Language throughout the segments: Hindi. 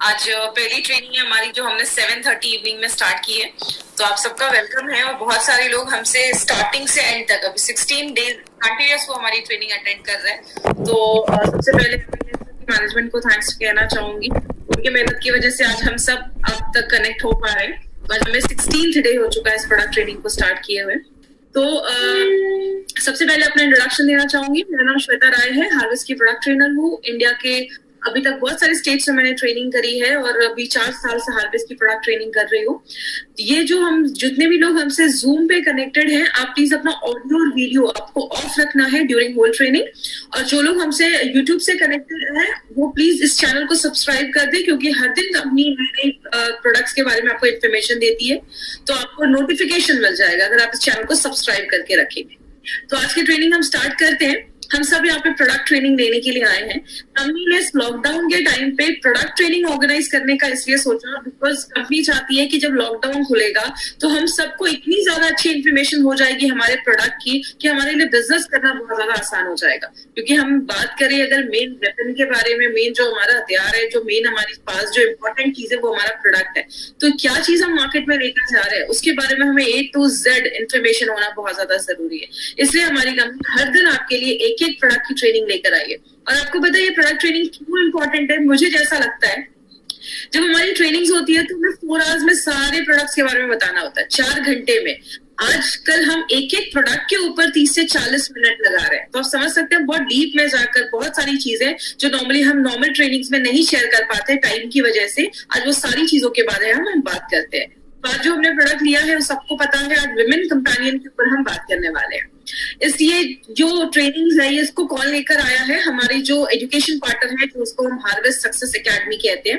आज पहली ट्रेनिंग है हमारी जो हमने 7:30 इवनिंग में स्टार्ट की है। तो आप सबका वेलकम है और बहुत सारे लोग हमसे स्टार्टिंग से एंड तक अभी 16 डेज कंटिन्यूस वो हमारी ट्रेनिंग अटेंड कर रहे हैं। तो सबसे पहले मैनेजमेंट को थैंक्स कहना चाहूंगी, उनकी मेहनत की वजह से आज हम सब अब तक कनेक्ट हो पा रहे हैं। आज हमें 16th डे हो चुका है इस प्रोडक्ट ट्रेनिंग को स्टार्ट किए हुए। तो सबसे पहले अपना इंट्रोडक्शन देना चाहूंगी। मेरा नाम श्वेता राय है, हार्वेस्ट की प्रोडक्ट ट्रेनर हूँ। इंडिया के अभी तक बहुत सारे स्टेट्स में मैंने ट्रेनिंग करी है और अभी 4 साल से हार्वेस्ट की प्रोडक्ट ट्रेनिंग कर रही हूँ। ये जो हम जितने भी लोग हमसे जूम पे कनेक्टेड हैं, आप प्लीज अपना ऑडियो और वीडियो आपको ऑफ रखना है ड्यूरिंग होल ट्रेनिंग। और जो लोग हमसे यूट्यूब से कनेक्टेड है वो प्लीज इस चैनल को सब्सक्राइब कर दे, क्योंकि हर दिन कंपनी नई नई प्रोडक्ट्स के बारे में आपको इन्फॉर्मेशन देती है, तो आपको नोटिफिकेशन मिल जाएगा अगर आप इस चैनल को सब्सक्राइब करके रखेंगे। तो आज की ट्रेनिंग हम स्टार्ट करते हैं। हम सब यहाँ पे प्रोडक्ट ट्रेनिंग देने के लिए आए हैं। कंपनी ने इस लॉकडाउन के टाइम पे प्रोडक्ट ट्रेनिंग ऑर्गेनाइज करने का इसलिए सोचा बिकॉज कंपनी चाहती है कि जब लॉकडाउन खुलेगा तो हम सबको इतनी ज्यादा अच्छी इन्फॉर्मेशन हो जाएगी हमारे प्रोडक्ट की कि हमारे लिए बिजनेस करना बहुत ज्यादा आसान हो जाएगा। क्योंकि हम बात करें अगर मेन वेपन के बारे में, मेन जो हमारा हथियार है, जो मेन हमारे पास जो इम्पोर्टेंट चीज है वो हमारा प्रोडक्ट है। तो क्या चीज हम मार्केट में लेकर जा रहे हैं उसके बारे में हमें A to Z इन्फॉर्मेशन होना बहुत ज्यादा जरूरी है। इसलिए हमारी कंपनी हर दिन आपके लिए एक एक प्रोडक्ट की ट्रेनिंग लेकर आई है। और आपको पता है ये प्रोडक्ट ट्रेनिंग क्यों इंपॉर्टेंट है? मुझे जैसा लगता है जब हमारी ट्रेनिंग्स होती है तो हमें 4 आवर्स में सारे प्रोडक्ट्स के बारे में बताना होता है, 4 घंटे में। आजकल हम एक एक प्रोडक्ट के ऊपर 30 से 40 मिनट लगा रहे हैं। तो आप समझ सकते हैं बहुत डीप में जाकर बहुत सारी चीजें जो नॉर्मली हम नॉर्मल ट्रेनिंग्स में नहीं शेयर कर पाते टाइम की वजह से, आज वो सारी चीजों के बारे में हम बात करते हैं। आज जो हमने प्रोडक्ट लिया है वो सबको पता है, आज विमेन कंपेनियन के ऊपर हम बात करने वाले हैं। इसलिए जो ट्रेनिंग है इसको कौन लेकर आया है? हमारी जो एजुकेशन पार्टनर है, जो उसको हम हार्वेस्ट सक्सेस एकेडमी कहते हैं।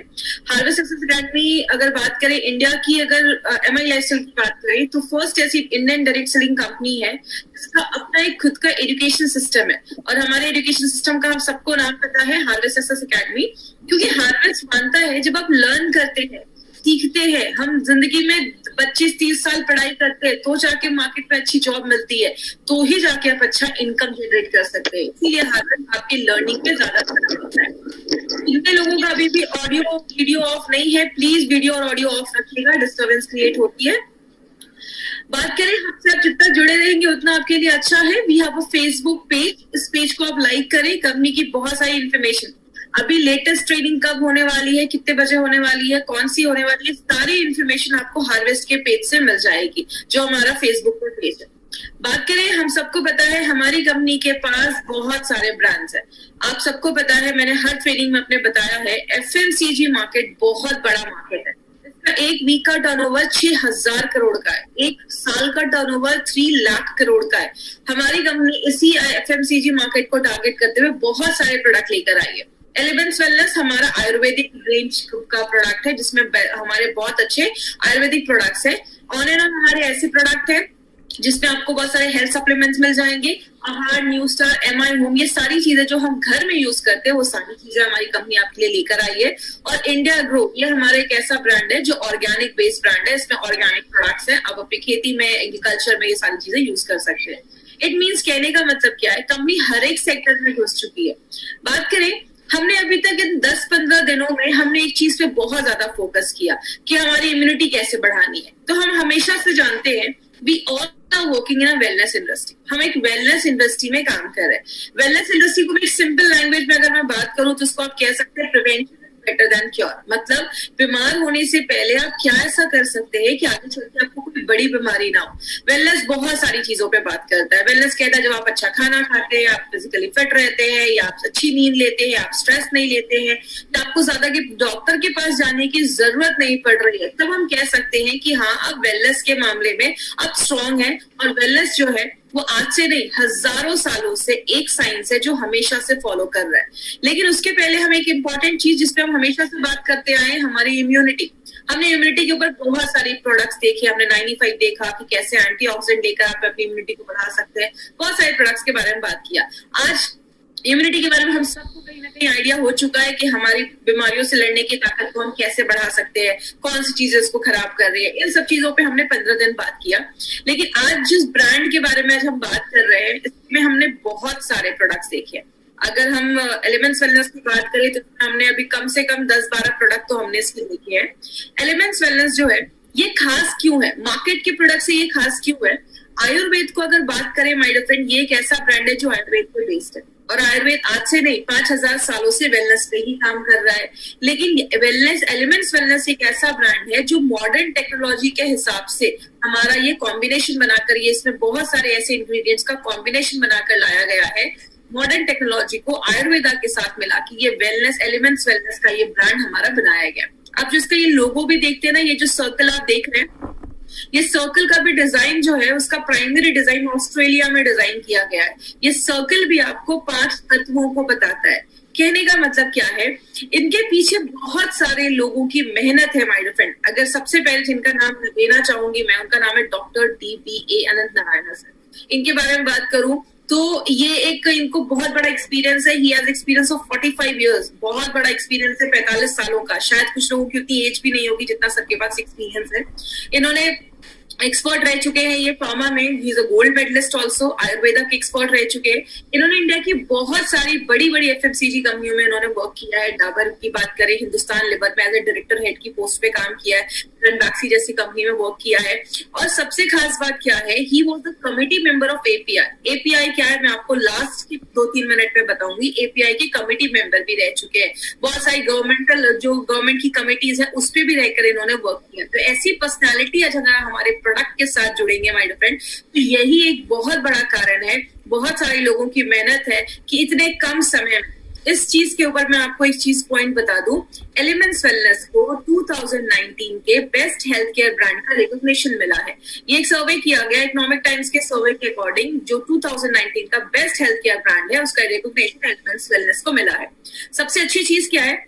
हार्वेस्ट सक्सेस एकेडमी अगर बात करें इंडिया की, अगर MI लाइफस्टाइल की बात करें तो फर्स्ट ऐसी इंडियन डायरेक्ट सेलिंग कंपनी है जिसका अपना एक खुद का एजुकेशन सिस्टम है। और हमारे एजुकेशन सिस्टम का हम सबको नाम पता है, हार्वेस्ट सक्सेस एकेडमी। क्योंकि हार्वेस्ट मानता है जब आप लर्न करते हैं, सीखते हैं, हम जिंदगी में 25-30 साल पढ़ाई करते हैं तो जाके मार्केट में अच्छी जॉब मिलती है, तो ही जाके आप अच्छा इनकम जनरेट कर सकते हैं। इसीलिए हार्वेस्ट आपकी लर्निंग पे ज्यादा ध्यान देता है। जितने लोगों का अभी भी ऑडियो वीडियो ऑफ नहीं है, प्लीज वीडियो और ऑडियो ऑफ रखिएगा, डिस्टर्बेंस क्रिएट होती है। बात करें हमसे आप जितना जुड़े रहेंगे उतना आपके लिए अच्छा है। We have a Facebook page, इस पेज को आप लाइक करें। कंपनी की बहुत सारी इन्फॉर्मेशन, अभी लेटेस्ट ट्रेनिंग कब होने वाली है, कितने बजे होने वाली है, कौन सी होने वाली है, सारी इन्फॉर्मेशन आपको हार्वेस्ट के पेज से मिल जाएगी, जो हमारा फेसबुक पर पेज है। बात करें, हम सबको पता है हमारी कंपनी के पास बहुत सारे ब्रांड्स हैं। आप सबको पता है, मैंने हर ट्रेनिंग में अपने बताया है, FMCG मार्केट बहुत बड़ा मार्केट है। इसका एक वीक का टर्नओवर 6,000 करोड़ का है, एक साल का टर्नओवर 3 लाख करोड़ का है। हमारी कंपनी इसी FMCG मार्केट को टारगेट करते हुए बहुत सारे प्रोडक्ट लेकर आई है। एलिमेंट्स वेलनेस हमारा आयुर्वेदिक रेंज का प्रोडक्ट है, जिसमें हमारे बहुत अच्छे आयुर्वेदिक प्रोडक्ट्स हैं। ऑन एंड ऑन हमारे ऐसे प्रोडक्ट हैं जिसमें आपको बहुत सारे हेल्थ सप्लीमेंट्स मिल जाएंगे। आहार, न्यू स्टार, MI होम, ये सारी चीजें जो हम घर में यूज करते हैं वो सारी चीजें हमारी कंपनी आपके लिए लेकर आई है। और इंडिया ग्रो, ये हमारा एक ऐसा ब्रांड है जो ऑर्गेनिक बेस्ड ब्रांड है। इसमें ऑर्गेनिक प्रोडक्ट्स हैं, आप अपनी खेती में, एग्रीकल्चर में ये सारी चीजें यूज कर सकते हैं। इट मीन्स कहने का मतलब क्या है, कंपनी हर एक सेक्टर में घुस चुकी है। बात करें, हमने अभी तक इन 10-15 दिनों में हमने एक चीज पे बहुत ज्यादा फोकस किया कि हमारी इम्यूनिटी कैसे बढ़ानी है। तो हम हमेशा से जानते हैं we all are working in a wellness industry, हम एक वेलनेस इंडस्ट्री में काम कर रहे हैं। वेलनेस इंडस्ट्री को मैं एक सिंपल लैंग्वेज में अगर मैं बात करूं तो उसको आप कह सकते हैं प्रिवेंशन बेटर देन क्योर। मतलब बीमार होने से पहले आप क्या ऐसा कर सकते हैं कि आगे चल के आपको कोई बड़ी बीमारी ना हो। वेलनेस बहुत सारी चीजों पे बात करता है। वेलनेस कहता है जब आप अच्छा खाना खाते हैं, आप फिजिकली फिट रहते हैं, या आप अच्छी नींद लेते हैं, आप स्ट्रेस नहीं लेते हैं, या आपको ज्यादा डॉक्टर के पास जाने की जरूरत नहीं पड़ रही है, तब हम कह सकते हैं कि हाँ, आप वेलनेस के मामले में आप स्ट्रांग हैं। और वेलनेस जो है वो आज से नहीं, हजारों सालों से एक साइंस है जो हमेशा से फॉलो कर रहा है। लेकिन उसके पहले हम एक इंपॉर्टेंट चीज जिसपे हम हमेशा से बात करते आए हैं, हमारी इम्यूनिटी। हमने इम्यूनिटी के ऊपर बहुत सारी प्रोडक्ट्स देखे। हमने 95 देखा कि कैसे एंटीऑक्सीडेंट लेकर आप अपनी इम्यूनिटी को बढ़ा सकते हैं। बहुत सारे प्रोडक्ट्स के बारे में बात किया। आज इम्यूनिटी के बारे में हम सबको कहीं ना कहीं आइडिया हो चुका है कि हमारी बीमारियों से लड़ने की ताकत को हम कैसे बढ़ा सकते हैं, कौन सी चीजें इसको खराब कर रही है। इन सब चीजों पे हमने 15 दिन बात किया। लेकिन आज जिस ब्रांड के बारे में आज हम बात कर रहे हैं, इसमें हमने बहुत सारे प्रोडक्ट्स देखे हैं। अगर हम एलिमेंट्स वेलनेस की बात करें तो हमने अभी कम से कम 10-12 प्रोडक्ट तो हमने इसके देखे हैं। एलिमेंट्स वेलनेस जो है ये खास क्यों है, मार्केट के प्रोडक्ट से ये खास क्यों है? आयुर्वेद को अगर बात करें माय डियर फ्रेंड, ये एक ऐसा ब्रांड है जो आयुर्वेद पे बेस्ड है, और आयुर्वेद आज से नहीं 5000 सालों से वेलनेस पे ही काम कर रहा है। लेकिन वेलनेस एलिमेंट्स वेलनेस एक ऐसा ब्रांड है जो मॉडर्न टेक्नोलॉजी के हिसाब से हमारा ये कॉम्बिनेशन बनाकर, ये इसमें बहुत सारे ऐसे इंग्रेडिएंट्स का कॉम्बिनेशन बनाकर लाया गया है मॉडर्न टेक्नोलॉजी को आयुर्वेदा के साथ मिला के, ये वेलनेस एलिमेंट्स वेलनेस का ये ब्रांड हमारा बनाया गया। अब जिसका ये लोगो भी देखते हैं ना, ये जो सर्कल आप देख रहे हैं, ये सर्कल का भी डिजाइन जो है उसका प्राइमरी डिजाइन ऑस्ट्रेलिया में डिजाइन किया गया है। ये सर्कल भी आपको 5 तत्वों को बताता है। कहने का मतलब क्या है, इनके पीछे बहुत सारे लोगों की मेहनत है माय डियर फ्रेंड। अगर सबसे पहले जिनका नाम लेना चाहूंगी मैं, उनका नाम है डॉक्टर DBA अनंत नारायण सर। इनके बारे में बात करूं तो ये एक, इनको बहुत बड़ा एक्सपीरियंस है। He has experience of 45 years, बहुत बड़ा एक्सपीरियंस है 45 सालों का। शायद कुछ लोगों की उतनी एज भी नहीं होगी जितना सर के पास एक्सपीरियंस है। इन्होंने एक्सपर्ट रह चुके हैं ये फार्मा में, he is a gold medallist also, Ayurveda के एक्सपर्ट रह चुके हैं। इन्होंने इंडिया की बहुत सारी बड़ी बड़ी FMCG कंपनियों में इन्होंने वर्क किया है। डाबर की बात करें, हिंदुस्तान लिवर में एज ए डायरेक्टर हेड की पोस्ट पे काम किया है, रनबैक्सी जैसी कंपनी में वर्क किया है। और सबसे खास बात क्या है, he was the committee member of API। API क्या है मैं आपको लास्ट की 2-3 मिनट में बताऊंगी। API के कमिटी मेंबर भी रह चुके हैं। बहुत सारी गवर्नमेंट की कमिटीज है उस पर भी रहकर इन्होंने वर्क किया। तो ऐसी पर्सनैलिटी अगर हमारे प्रोडक्ट के साथ जुड़ेंगे माय डियर फ्रेंड, तो यही एक बहुत बड़ा कारण है, बहुत सारे लोगों की मेहनत है कि इतने कम समय में इस चीज के ऊपर मैं आपको एक चीज पॉइंट बता दूं। एलिमेंट्स वेलनेस को 2019 के बेस्ट हेल्थ केयर ब्रांड का रिकॉग्निशन मिला है। ये एक सर्वे किया गया इकोनॉमिक टाइम्स के सर्वे के अकॉर्डिंग, जो 2019 का बेस्ट हेल्थ केयर ब्रांड है उसका रिकॉग्निशन एलिमेंट्स वेलनेस को मिला है। सबसे अच्छी चीज क्या है,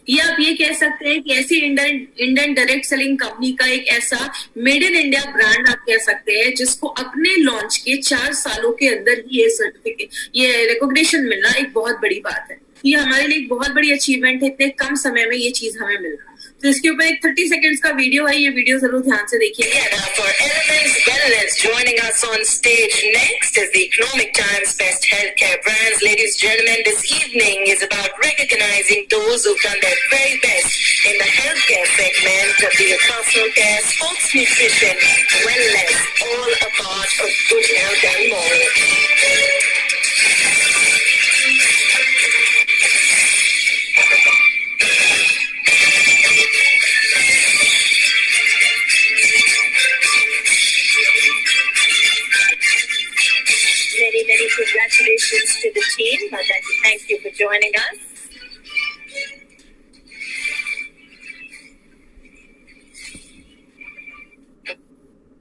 ये आप ये कह सकते हैं कि ऐसी इंडियन डायरेक्ट सेलिंग कंपनी का एक ऐसा मेड इन इंडिया ब्रांड आप कह सकते हैं जिसको अपने लॉन्च के 4 सालों के अंदर ही ये सर्टिफिकेट, ये रिकॉग्निशन मिलना एक बहुत बड़ी बात है। ये हमारे लिए एक बहुत बड़ी अचीवमेंट है, इतने कम समय में ये चीज हमें मिल रहा है। तो इसके ऊपर एक 30 सेकंड्स का वीडियो है, ये वीडियो जरूर ध्यान से देखिए। For Elements Wellness, joining us on stage next is the Economic Times Best Healthcare Brands. Ladies and gentlemen, this evening is about recognizing those who've done their very best in the healthcare segment of the personal care, sports nutrition, wellness, all a part of good health and more. Many congratulations to the team. I'd like to thank you for joining us.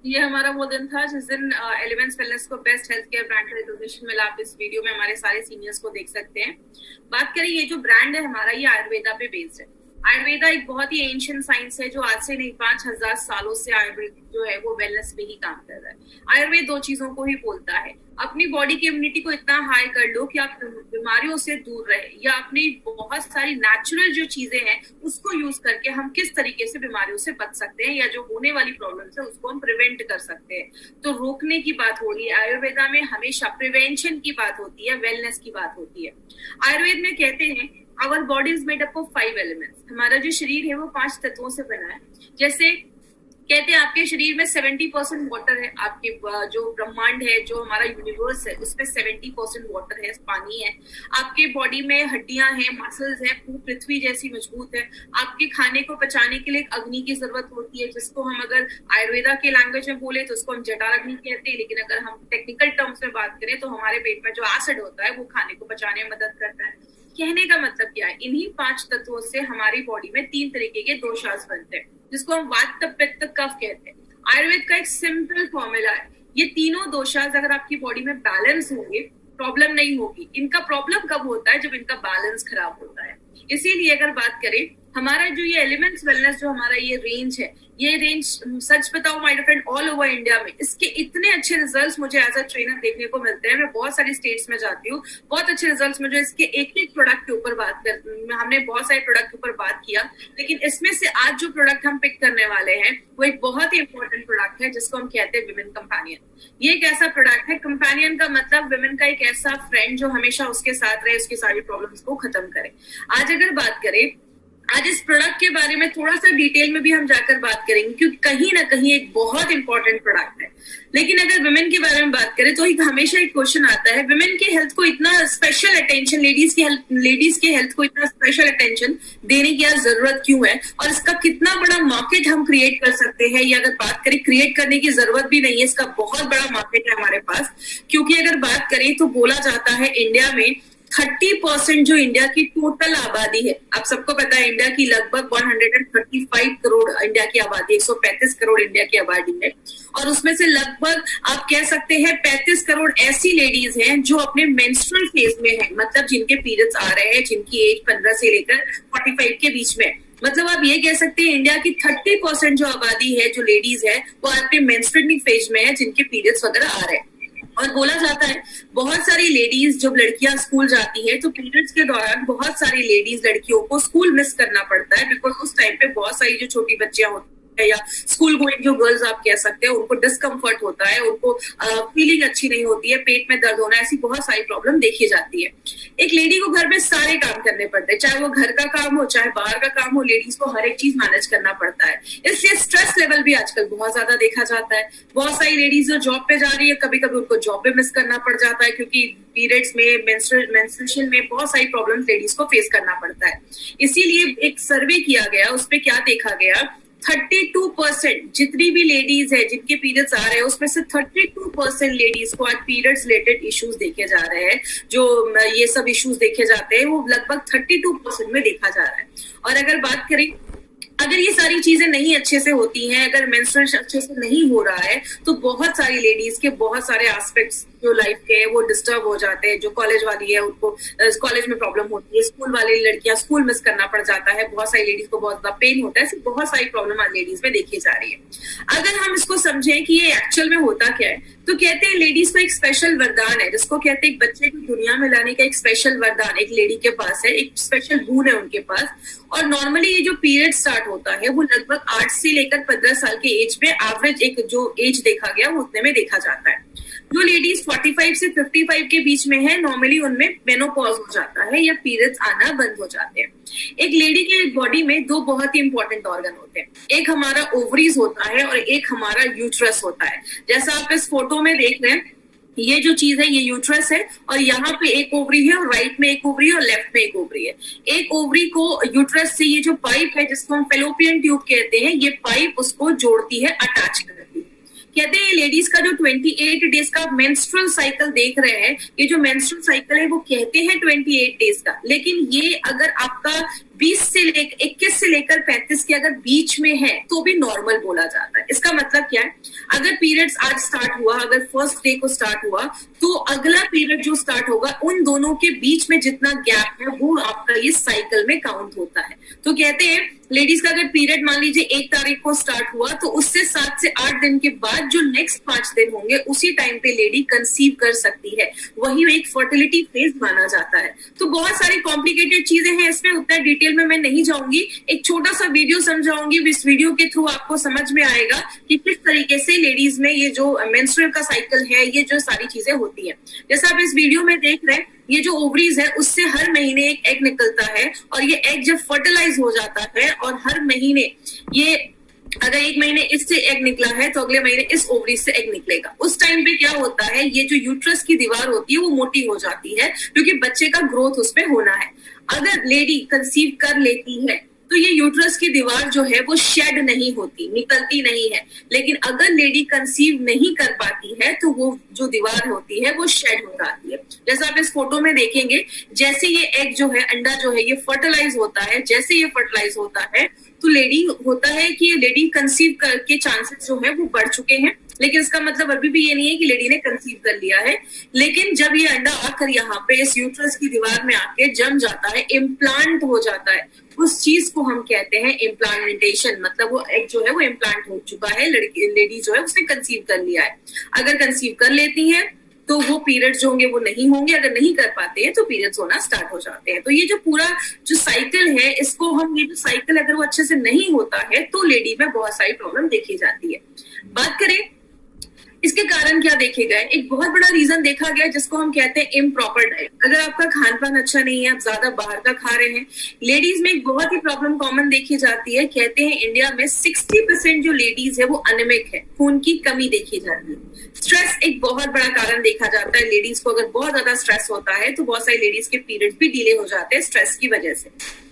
ये हमारा वो दिन था जिस दिन एलिमेंट्स वेलनेस को बेस्ट हेल्थ केयर ब्रांड का रिकॉग्निशन मिला। आप इस वीडियो में हमारे सारे सीनियर्स को देख सकते हैं। बात करें, ये जो ब्रांड है हमारा, ये आयुर्वेदा पे बेस्ड है। आयुर्वेदा एक बहुत ही एंशियंट साइंस है जो आज से नहीं 5000 सालों से आयुर्वेद जो है वो वेलनेस पे ही काम कर रहा है। आयुर्वेद 2 चीजों को ही बोलता है, अपनी बॉडी की इम्यूनिटी को इतना हाई कर लो कि आप बीमारियों से दूर रहे, या अपनी बहुत सारी नेचुरल जो चीजें हैं उसको यूज करके हम किस तरीके से बीमारियों से बच सकते हैं, या जो होने वाली प्रॉब्लम्स है उसको हम प्रिवेंट कर सकते हैं। तो रोकने की बात हो रही है आयुर्वेदा में, हमेशा प्रिवेंशन की बात होती है, वेलनेस की बात होती है। आयुर्वेद में कहते हैं our body is made up of 5 elements. हमारा जो शरीर है वो 5 तत्वों से बना है। जैसे कहते हैं आपके शरीर में 70% वाटर है, आपके जो ब्रह्मांड है, जो हमारा यूनिवर्स है, उसमें 70% वाटर है, पानी है। आपके बॉडी में हड्डियां हैं, मसल्स है, पृथ्वी जैसी मजबूत है। आपके खाने को पचाने के लिए एक अग्नि की जरूरत होती है, जिसको हम अगर आयुर्वेदा के लैंग्वेज में बोले तो उसको हम जठार अग्नि कहते हैं, लेकिन अगर हम टेक्निकल टर्म्स में बात करें तो हमारे पेट में जो एसिड होता है वो खाने को पचाने में मदद करता है। कहने का मतलब क्या है, इन्हीं 5 तत्वों से हमारी बॉडी में 3 तरीके के दोषास बनते हैं, जिसको हम वात पित्त कफ कहते हैं। आयुर्वेद का एक सिंपल फॉर्मूला है, ये तीनों दोषास अगर आपकी बॉडी में बैलेंस होंगे प्रॉब्लम नहीं होगी। इनका प्रॉब्लम कब होता है, जब इनका बैलेंस खराब होता है। इसीलिए अगर बात करें, हमारा जो ये एलिमेंट्स वेलनेस जो हमारा ये रेंज है, ये रेंज सच बताऊं my friend all over India में इसके इतने अच्छे रिजल्ट्स मुझे एज अ ट्रेनर देखने को मिलते हैं। मैं बहुत सारी स्टेट्स में जाती हूँ, बहुत अच्छे रिजल्ट्स मुझे इसके एक एक प्रोडक्ट के ऊपर बात कर, हमने बहुत सारे प्रोडक्ट के ऊपर बात किया, लेकिन इसमें से आज जो प्रोडक्ट हम पिक करने वाले हैं वो एक बहुत ही इंपॉर्टेंट प्रोडक्ट है जिसको हम कहते हैं विमेन कंपेनियन। ये एक ऐसा प्रोडक्ट है, कंपेनियन का मतलब विमेन का एक ऐसा फ्रेंड जो हमेशा उसके साथ रहे, उसकी सारी प्रॉब्लम्स को खत्म करे। आज अगर बात करें, आज इस प्रोडक्ट के बारे में थोड़ा सा डिटेल में भी हम जाकर बात करेंगे क्योंकि कहीं ना कहीं एक बहुत इंपॉर्टेंट प्रोडक्ट है। लेकिन अगर विमेन के बारे में बात करें तो एक हमेशा एक क्वेश्चन आता है, विमेन की हेल्थ को इतना स्पेशल अटेंशन, लेडीज की हेल्थ को इतना स्पेशल अटेंशन देने की जरूरत क्यों है, और इसका कितना बड़ा मार्केट हम क्रिएट कर सकते हैं। या अगर बात करें, क्रिएट करने की जरूरत भी नहीं है, इसका बहुत बड़ा मार्केट है हमारे पास। क्योंकि अगर बात करें तो बोला जाता है इंडिया में 30% जो इंडिया की टोटल आबादी है, आप सबको पता है इंडिया की लगभग 135 करोड़ इंडिया की आबादी, 135 करोड़ इंडिया की आबादी है, और उसमें से लगभग आप कह सकते हैं 35 करोड़ ऐसी लेडीज हैं जो अपने मेंस्ट्रुअल फेज में है, मतलब जिनके पीरियड्स आ रहे हैं, जिनकी एज 15 से लेकर 45 के बीच में। मतलब आप ये कह सकते हैं इंडिया की 30% जो आबादी है, जो लेडीज है, वो अपने मेंस्ट्रुएटिंग फेज में है, जिनके पीरियड्स वगैरह आ रहे हैं। और बोला जाता है बहुत सारी लेडीज, जब लड़कियां स्कूल जाती है तो पीरियड्स के दौरान बहुत सारी लेडीज लड़कियों को स्कूल मिस करना पड़ता है, बिकॉज उस टाइम पे बहुत सारी जो छोटी बच्चियां होती है या स्कूल गोइंग जो गर्ल्स आप कह सकते हैं, उनको डिस्कम्फर्ट होता है, उनको फीलिंग अच्छी नहीं होती है, पेट में दर्द होना, ऐसी बहुत सारी प्रॉब्लम देखी जाती है। एक लेडी को घर में सारे काम करने पड़ते हैं, चाहे वो घर का काम हो चाहे बाहर का काम हो, लेडीज को हर एक चीज मैनेज करना पड़ता है। इसलिए स्ट्रेस लेवल भी आजकल बहुत ज्यादा देखा जाता है। बहुत सारी लेडीज जो जॉब पे जा रही है, कभी कभी उनको जॉब पे मिस करना पड़ जाता है क्योंकि पीरियड्स में, मेंस्ट्रुएशन में बहुत सारी प्रॉब्लम लेडीज को फेस करना पड़ता है। इसीलिए एक सर्वे किया गया, उसपे क्या देखा गया, 32% जितनी भी लेडीज है जिनके पीरियड्स आ रहे हैं, उसमें से 32% लेडीज को आज पीरियड्स रिलेटेड इश्यूज देखे जा रहे हैं। जो ये सब इश्यूज देखे जाते हैं वो लगभग 32% में देखा जा रहा है। और अगर बात करें, अगर ये सारी चीजें नहीं अच्छे से होती हैं, अगर मेंस्ट्रुएशन अच्छे से नहीं हो रहा है, तो बहुत सारी लेडीज के बहुत सारे एस्पेक्ट्स जो लाइफ के हैं वो डिस्टर्ब हो जाते हैं। जो कॉलेज वाली है उनको कॉलेज में प्रॉब्लम होती है, स्कूल वाली लड़कियां स्कूल मिस करना पड़ जाता है, बहुत सारी लेडीज को बहुत ज्यादा पेन होता है, ऐसी बहुत सारी प्रॉब्लम आज लेडीज में देखी जा रही है। अगर हम इसको समझें कि ये एक्चुअल में होता क्या है, तो कहते हैं लेडीज को एक स्पेशल वरदान है, जिसको कहते हैं एक बच्चे को दुनिया में लाने का एक स्पेशल वरदान एक लेडी के पास है, एक स्पेशल गुण है उनके पास। और नॉर्मली ये जो पीरियड स्टार्ट होता है वो लगभग 8 से लेकर 15 साल के एज में, एवरेज एक जो एज देखा गया वो उतने में देखा जाता है। जो लेडीज 45 से 55 के बीच में है, नॉर्मली उनमें मेनोपॉज हो जाता है या पीरियड्स आना बंद हो जाते हैं। एक लेडी के बॉडी में दो बहुत ही इंपॉर्टेंट ऑर्गन होते हैं, एक हमारा ओवरीज होता है और एक हमारा यूट्रस होता है। जैसा आप इस फोटो में देख रहे हैं, ये जो चीज है ये यूट्रस है, और यहाँ पे एक ओवरी है, और राइट में एक ओवरी है, और लेफ्ट में एक ओवरी है। एक ओवरी को यूट्रस से ये जो पाइप है जिसको हम फेलोपियन ट्यूब कहते हैं, ये पाइप उसको जोड़ती है, अटैच करती है। कहते हैं ये लेडीज का जो 28 डेज का मेंस्ट्रुअल साइकिल देख रहे हैं, ये जो मेंस्ट्रुअल साइकिल है वो कहते हैं 28 डेज का, लेकिन ये अगर आपका 21 से लेकर 35 के अगर बीच में है तो भी नॉर्मल बोला जाता है। इसका मतलब क्या है, अगर पीरियड्स आज स्टार्ट हुआ, अगर फर्स्ट डे को स्टार्ट हुआ, तो अगला पीरियड जो स्टार्ट होगा उन दोनों के बीच में जितना गैप है वो आपका ये साइकिल में काउंट होता है। तो कहते हैं लेडीज का अगर पीरियड मान लीजिए 1 तारीख को स्टार्ट हुआ, तो उससे 7 से 8 दिन के बाद जो नेक्स्ट 5 दिन होंगे उसी टाइम पे लेडी कंसीव कर सकती है, वही एक फर्टिलिटी फेज माना जाता है। तो बहुत सारी कॉम्प्लिकेटेड चीजें हैं इसमें, उतना डिटेल में मैं नहीं जाऊंगी, एक छोटा सा वीडियो समझाऊंगी, इस वीडियो के थ्रू आपको समझ में आएगा कि किस तरीके से लेडीज में ये जो मेंस्ट्रुअल का साइकिल है, ये जो सारी चीजें होती है। जैसा आप इस वीडियो में देख रहे हैं, ये जो ओवरीज है उससे हर महीने एक एग निकलता है, और ये एग जब फर्टिलाइज हो जाता है और हर महीने ये, अगर एक महीने इससे एग निकला है तो अगले महीने इस ओवरी से एग निकलेगा। उस टाइम पे क्या होता है, ये जो यूट्रस की दीवार होती है वो मोटी हो जाती है क्योंकि बच्चे का ग्रोथ उस पर होना है। अगर लेडी कंसीव कर लेती है तो ये यूट्रस की दीवार जो है वो शेड नहीं होती, निकलती नहीं है। लेकिन अगर लेडी कंसीव नहीं कर पाती है तो वो जो दीवार होती है वो शेड हो जाती है। जैसा आप इस फोटो में देखेंगे, जैसे ये एग जो है, अंडा जो है, ये फर्टिलाइज होता है, जैसे ये फर्टिलाइज होता है तो लेडी होता है कि लेडी कंसीव करके चांसेस जो है वो बढ़ चुके हैं, लेकिन इसका मतलब अभी भी ये नहीं है कि लेडी ने कंसीव कर लिया है। लेकिन जब ये अंडा आकर यहाँ पे इस यूट्रस की दीवार में आके जम जाता है, इम्प्लांट हो जाता है, उस चीज को हम कहते हैं इम्प्लांटेशन। मतलब वो एग जो है वो इम्प्लांट हो चुका है, लेडी जो है उसने कंसीव कर लिया है। अगर कंसीव कर लेती है तो वो पीरियड्स जो होंगे वो नहीं होंगे, अगर नहीं कर पाते हैं तो पीरियड्स होना स्टार्ट हो जाते हैं। तो ये जो पूरा जो साइकिल है, इसको हम, ये जो साइकिल अगर वो अच्छे से नहीं होता है तो लेडी में बहुत सारी प्रॉब्लम देखी जाती है। बात करें इसके कारण क्या देखे गए, एक बहुत बड़ा रीजन देखा गया जिसको हम कहते हैं इम्प्रॉपर डाइट। अगर आपका खान पान अच्छा नहीं है, आप ज्यादा बाहर का खा रहे हैं, लेडीज में एक बहुत ही प्रॉब्लम कॉमन देखी जाती है। कहते हैं इंडिया में 60% जो लेडीज है वो अनिमिक है, खून की कमी देखी जाती है। स्ट्रेस एक बहुत बड़ा कारण देखा जाता है। लेडीज को अगर बहुत ज्यादा स्ट्रेस होता है तो बहुत सारी लेडीज के पीरियड्स भी डिले हो जाते हैं स्ट्रेस की वजह से।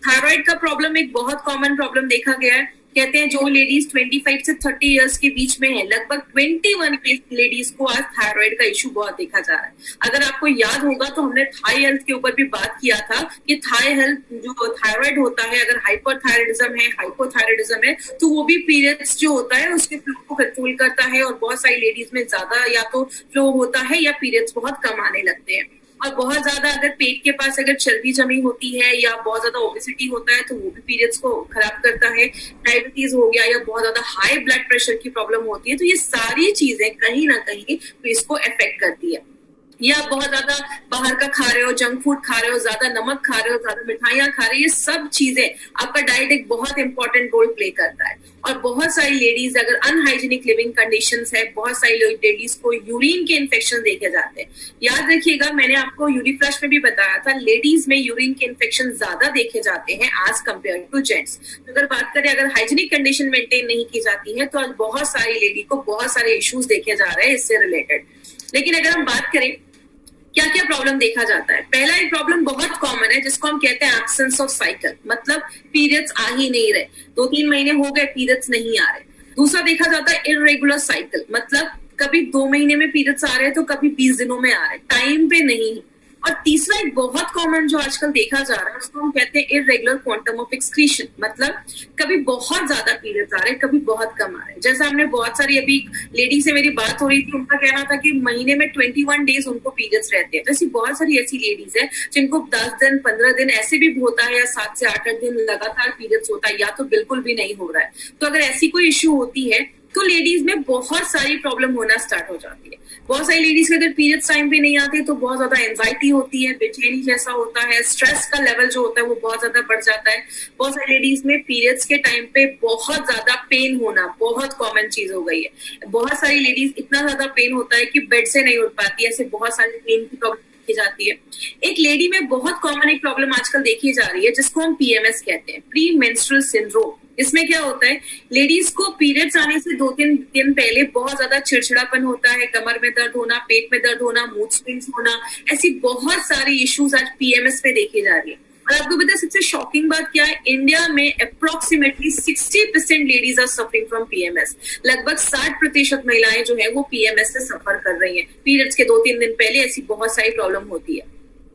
थायराइड का प्रॉब्लम एक बहुत कॉमन प्रॉब्लम देखा गया है। कहते हैं जो लेडीज 25 से 30 इयर्स के बीच में है, लगभग 21 लेडीज को आज थायराइड का इशू बहुत देखा जा रहा है। अगर आपको याद होगा तो हमने थाई हेल्थ के ऊपर भी बात किया था कि थाई हेल्थ जो थायराइड होता है, अगर हाइपरथायराइडिज्म है, हाइपोथायराइडिज्म है, तो वो भी पीरियड्स जो होता है उसके फ्लो को कंट्रोल करता है। और बहुत सारी लेडीज में ज्यादा या तो फ्लो होता है या पीरियड्स बहुत कम आने लगते हैं। और बहुत ज्यादा अगर पेट के पास अगर चर्बी जमी होती है या बहुत ज्यादा ओबेसिटी होता है तो वो भी पीरियड्स को खराब करता है। डायबिटीज हो गया या बहुत ज्यादा हाई ब्लड प्रेशर की प्रॉब्लम होती है, तो ये सारी चीजें कहीं ना कहीं इसको अफेक्ट करती है। या आप बहुत ज्यादा बाहर का खा रहे हो, जंक फूड खा रहे हो, ज्यादा नमक खा रहे हो, ज्यादा मिठाइयां खा रहे हो, ये सब चीजें, आपका डाइट एक बहुत इंपॉर्टेंट रोल प्ले करता है। और बहुत सारी लेडीज अगर अनहाइजीनिक लिविंग कंडीशंस है, बहुत सारी लेडीज को यूरिन के इन्फेक्शन देखे जाते हैं। याद रखिएगा, मैंने आपको यूरिफ्लश में भी बताया था, लेडीज में यूरिन के इन्फेक्शन ज्यादा देखे जाते हैं एज कम्पेयर टू जेंट्स। अगर बात करें, अगर हाइजीनिक कंडीशन मेंटेन नहीं की जाती है तो आज बहुत सारी लेडी को बहुत सारे इश्यूज देखे जा रहे हैं इससे रिलेटेड। लेकिन अगर हम बात करें क्या क्या प्रॉब्लम देखा जाता है, पहला एक प्रॉब्लम बहुत कॉमन है जिसको हम कहते हैं एब्सेंस ऑफ साइकिल, मतलब पीरियड्स आ ही नहीं रहे, 2-3 महीने हो गए पीरियड्स नहीं आ रहे। दूसरा देखा जाता है इररेगुलर साइकिल, मतलब कभी 2 महीने में पीरियड्स आ रहे हैं तो कभी 20 दिनों में आ रहे हैं, टाइम पे नहीं। और तीसरा एक बहुत कॉमन जो आजकल देखा जा रहा है उसको हम कहते हैं इररेगुलर क्वांटम ऑफ एक्सक्रीशन, मतलब कभी बहुत ज्यादा पीरियड्स आ रहे हैं, कभी बहुत कम आ रहे हैं। जैसा हमने बहुत सारी अभी लेडी से मेरी बात हो रही थी, उनका कहना था कि महीने में 21 डेज उनको पीरियड्स रहते हैं। तो ऐसी बहुत सारी ऐसी लेडीज है जिनको 10 दिन 15 दिन ऐसे भी होता है, या 7 से 8 दिन लगातार पीरियड्स होता है, या तो बिल्कुल भी नहीं हो रहा है। तो अगर ऐसी कोई इश्यू होती है तो लेडीज में बहुत सारी प्रॉब्लम होना स्टार्ट हो जाती है। बहुत सारी लेडीज के अगर पीरियड्स टाइम पे नहीं आते तो बहुत ज्यादा एंजाइटी होती है, बेचैनी जैसा होता है, स्ट्रेस का लेवल जो होता है वो बहुत ज्यादा बढ़ जाता है। बहुत सारी लेडीज में पीरियड्स के टाइम पे बहुत ज्यादा पेन होना बहुत कॉमन चीज हो गई है। बहुत सारी लेडीज इतना ज्यादा पेन होता है कि बेड से नहीं उठ पाती, ऐसे बहुत सारी पेन की प्रॉब्लम की जाती है। एक लेडी में बहुत कॉमन एक प्रॉब्लम आजकल देखी जा रही है जिसको हम पीएमएस कहते हैं, प्री मेंस्ट्रुअल सिंड्रोम। इसमें क्या होता है, लेडीज को पीरियड्स आने से 2-3 दिन पहले बहुत ज्यादा चिड़चिड़ापन होता है, कमर में दर्द होना, पेट में दर्द होना, मूड स्विंग्स होना, ऐसी बहुत सारी इश्यूज आज पीएमएस पे देखी जा रही है। और आपको पता है सबसे शॉकिंग बात क्या है, इंडिया में approximately 60% ladies are suffering from PMS. लगभग 60% महिलाएं जो है वो पीएमएस से सफर कर रही हैं। पीरियड्स के 2-3 दिन पहले ऐसी बहुत सारी प्रॉब्लम होती है।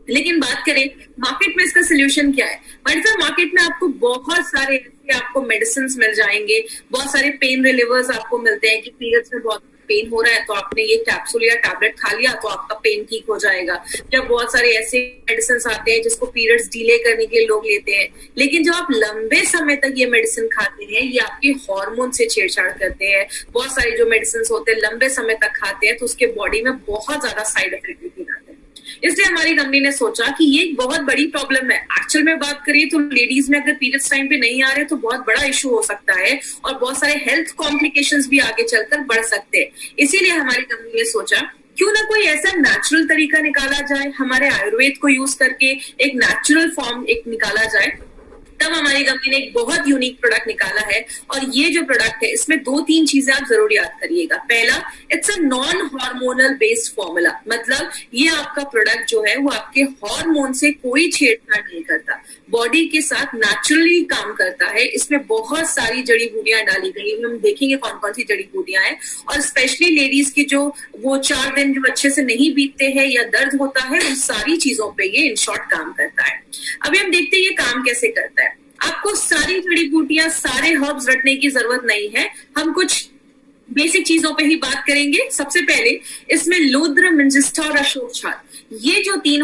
लेकिन बात करें मार्केट में इसका सोल्यूशन क्या है, बट सर मार्केट में आपको बहुत सारे आपको मेडिसिन मिल जाएंगे, बहुत सारे पेन रिलीवर्स आपको मिलते हैं कि पीरियड्स में बहुत पेन हो रहा है तो आपने ये कैप्सूल या टैबलेट खा लिया तो आपका पेन ठीक हो जाएगा। या बहुत सारे ऐसे मेडिसिन आते हैं जिसको पीरियड्स डिले करने के लिए लोग लेते हैं। लेकिन जब आप लंबे समय तक ये मेडिसिन खाते हैं, ये आपके हार्मोन से छेड़छाड़ करते हैं। बहुत सारे जो मेडिसिन होते हैं लंबे समय तक खाते हैं तो उसके बॉडी में बहुत ज्यादा साइड इफेक्ट भी आते हैं। इसलिए हमारी कंपनी ने सोचा कि ये एक बहुत बड़ी प्रॉब्लम है। एक्चुअल में बात करिए तो लेडीज में अगर पीरियड्स टाइम पे नहीं आ रहे तो बहुत बड़ा इशू हो सकता है और बहुत सारे हेल्थ कॉम्प्लिकेशंस भी आगे चलकर बढ़ सकते हैं। इसीलिए हमारी कंपनी ने सोचा क्यों ना कोई ऐसा नेचुरल तरीका निकाला जाए, हमारे आयुर्वेद को यूज करके एक नेचुरल फॉर्म एक निकाला जाए। तब हमारी कंपनी ने एक बहुत यूनिक प्रोडक्ट निकाला है। और ये जो प्रोडक्ट है इसमें 2-3 चीजें आप जरूर याद करिएगा। पहला, it's a non hormonal based formula, मतलब ये आपका प्रोडक्ट जो है वो आपके हार्मोन से कोई छेड़छाड़ नहीं करता, बॉडी के साथ नेचुरली काम करता है। इसमें बहुत सारी जड़ी बूटियां डाली गई, हम देखेंगे कौन कौन सी जड़ी बूटियां हैं। और स्पेशली लेडीज की जो वो 4 दिन जो अच्छे से नहीं बीतते हैं या दर्द होता है, उन सारी चीजों पे ये इन शॉर्ट काम करता है। अभी हम देखते हैं ये काम कैसे करता है। आपको सारी जड़ी बूटियां, सारे हर्ब्स रटने की जरूरत नहीं है। हम कुछ बेसिक चीजों पे ही बात करेंगे। सबसे पहले इसमें लूद्र, मिंजिस्टा और अशोक छाल, ये जो 3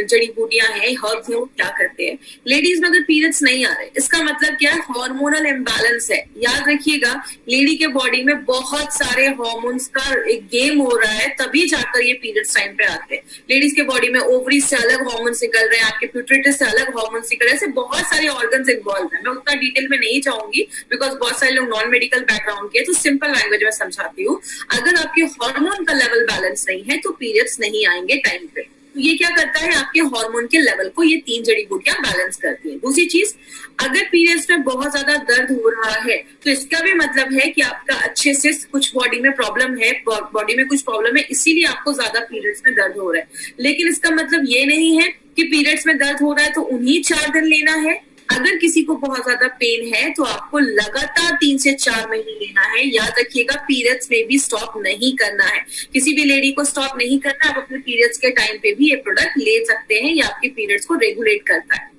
जड़ी बूटियां हैं, हर्ब्स हैं, वो क्या करते हैं? लेडीज में अगर पीरियड्स नहीं आ रहे, इसका मतलब क्या है? हार्मोनल इम्बैलेंस है। याद रखिएगा, लेडी के बॉडी में बहुत सारे हार्मोन्स का एक गेम हो रहा है, तभी जाकर ये पीरियड्स टाइम पे आते हैं। लेडीज के बॉडी में ओवरी से अलग हार्मोन्स निकल रहे हैं, आपके प्यूटरेटस से अलग हार्मोन्स निकल रहे हैं, ऐसे बहुत सारे ऑर्गन्स इन्वॉल्व है। मैं उतना डिटेल में नहीं जाऊंगी बिकॉज बहुत सारे लोग नॉन मेडिकल बैकग्राउंड के, तो सिंपल लैंग्वेज में समझाती हूँ। अगर आपके हार्मोन का लेवल बैलेंस नहीं है तो पीरियड्स नहीं आएंगे टाइम पे। तो ये क्या करता है? आपके हार्मोन के लेवल को ये 3 जड़ी बूटियां बैलेंस करती है। दूसरी चीज, अगर पीरियड्स में बहुत ज्यादा दर्द हो रहा है तो इसका भी मतलब है कि आपका अच्छे से कुछ बॉडी में प्रॉब्लम है, बॉडी में कुछ प्रॉब्लम है, इसीलिए आपको ज्यादा पीरियड्स में दर्द हो रहा है। लेकिन इसका मतलब ये नहीं है कि पीरियड्स में दर्द हो रहा है तो उन्हीं 4 दिन लेना है। अगर किसी को बहुत ज्यादा पेन है तो आपको लगातार 3 से 4 महीने लेना है। याद रखिएगा, पीरियड्स में भी स्टॉप नहीं करना है। किसी भी लेडी को स्टॉप नहीं करना। आप अपने पीरियड्स के टाइम पे भी ये प्रोडक्ट ले सकते हैं, ये आपके पीरियड्स को रेगुलेट करता है।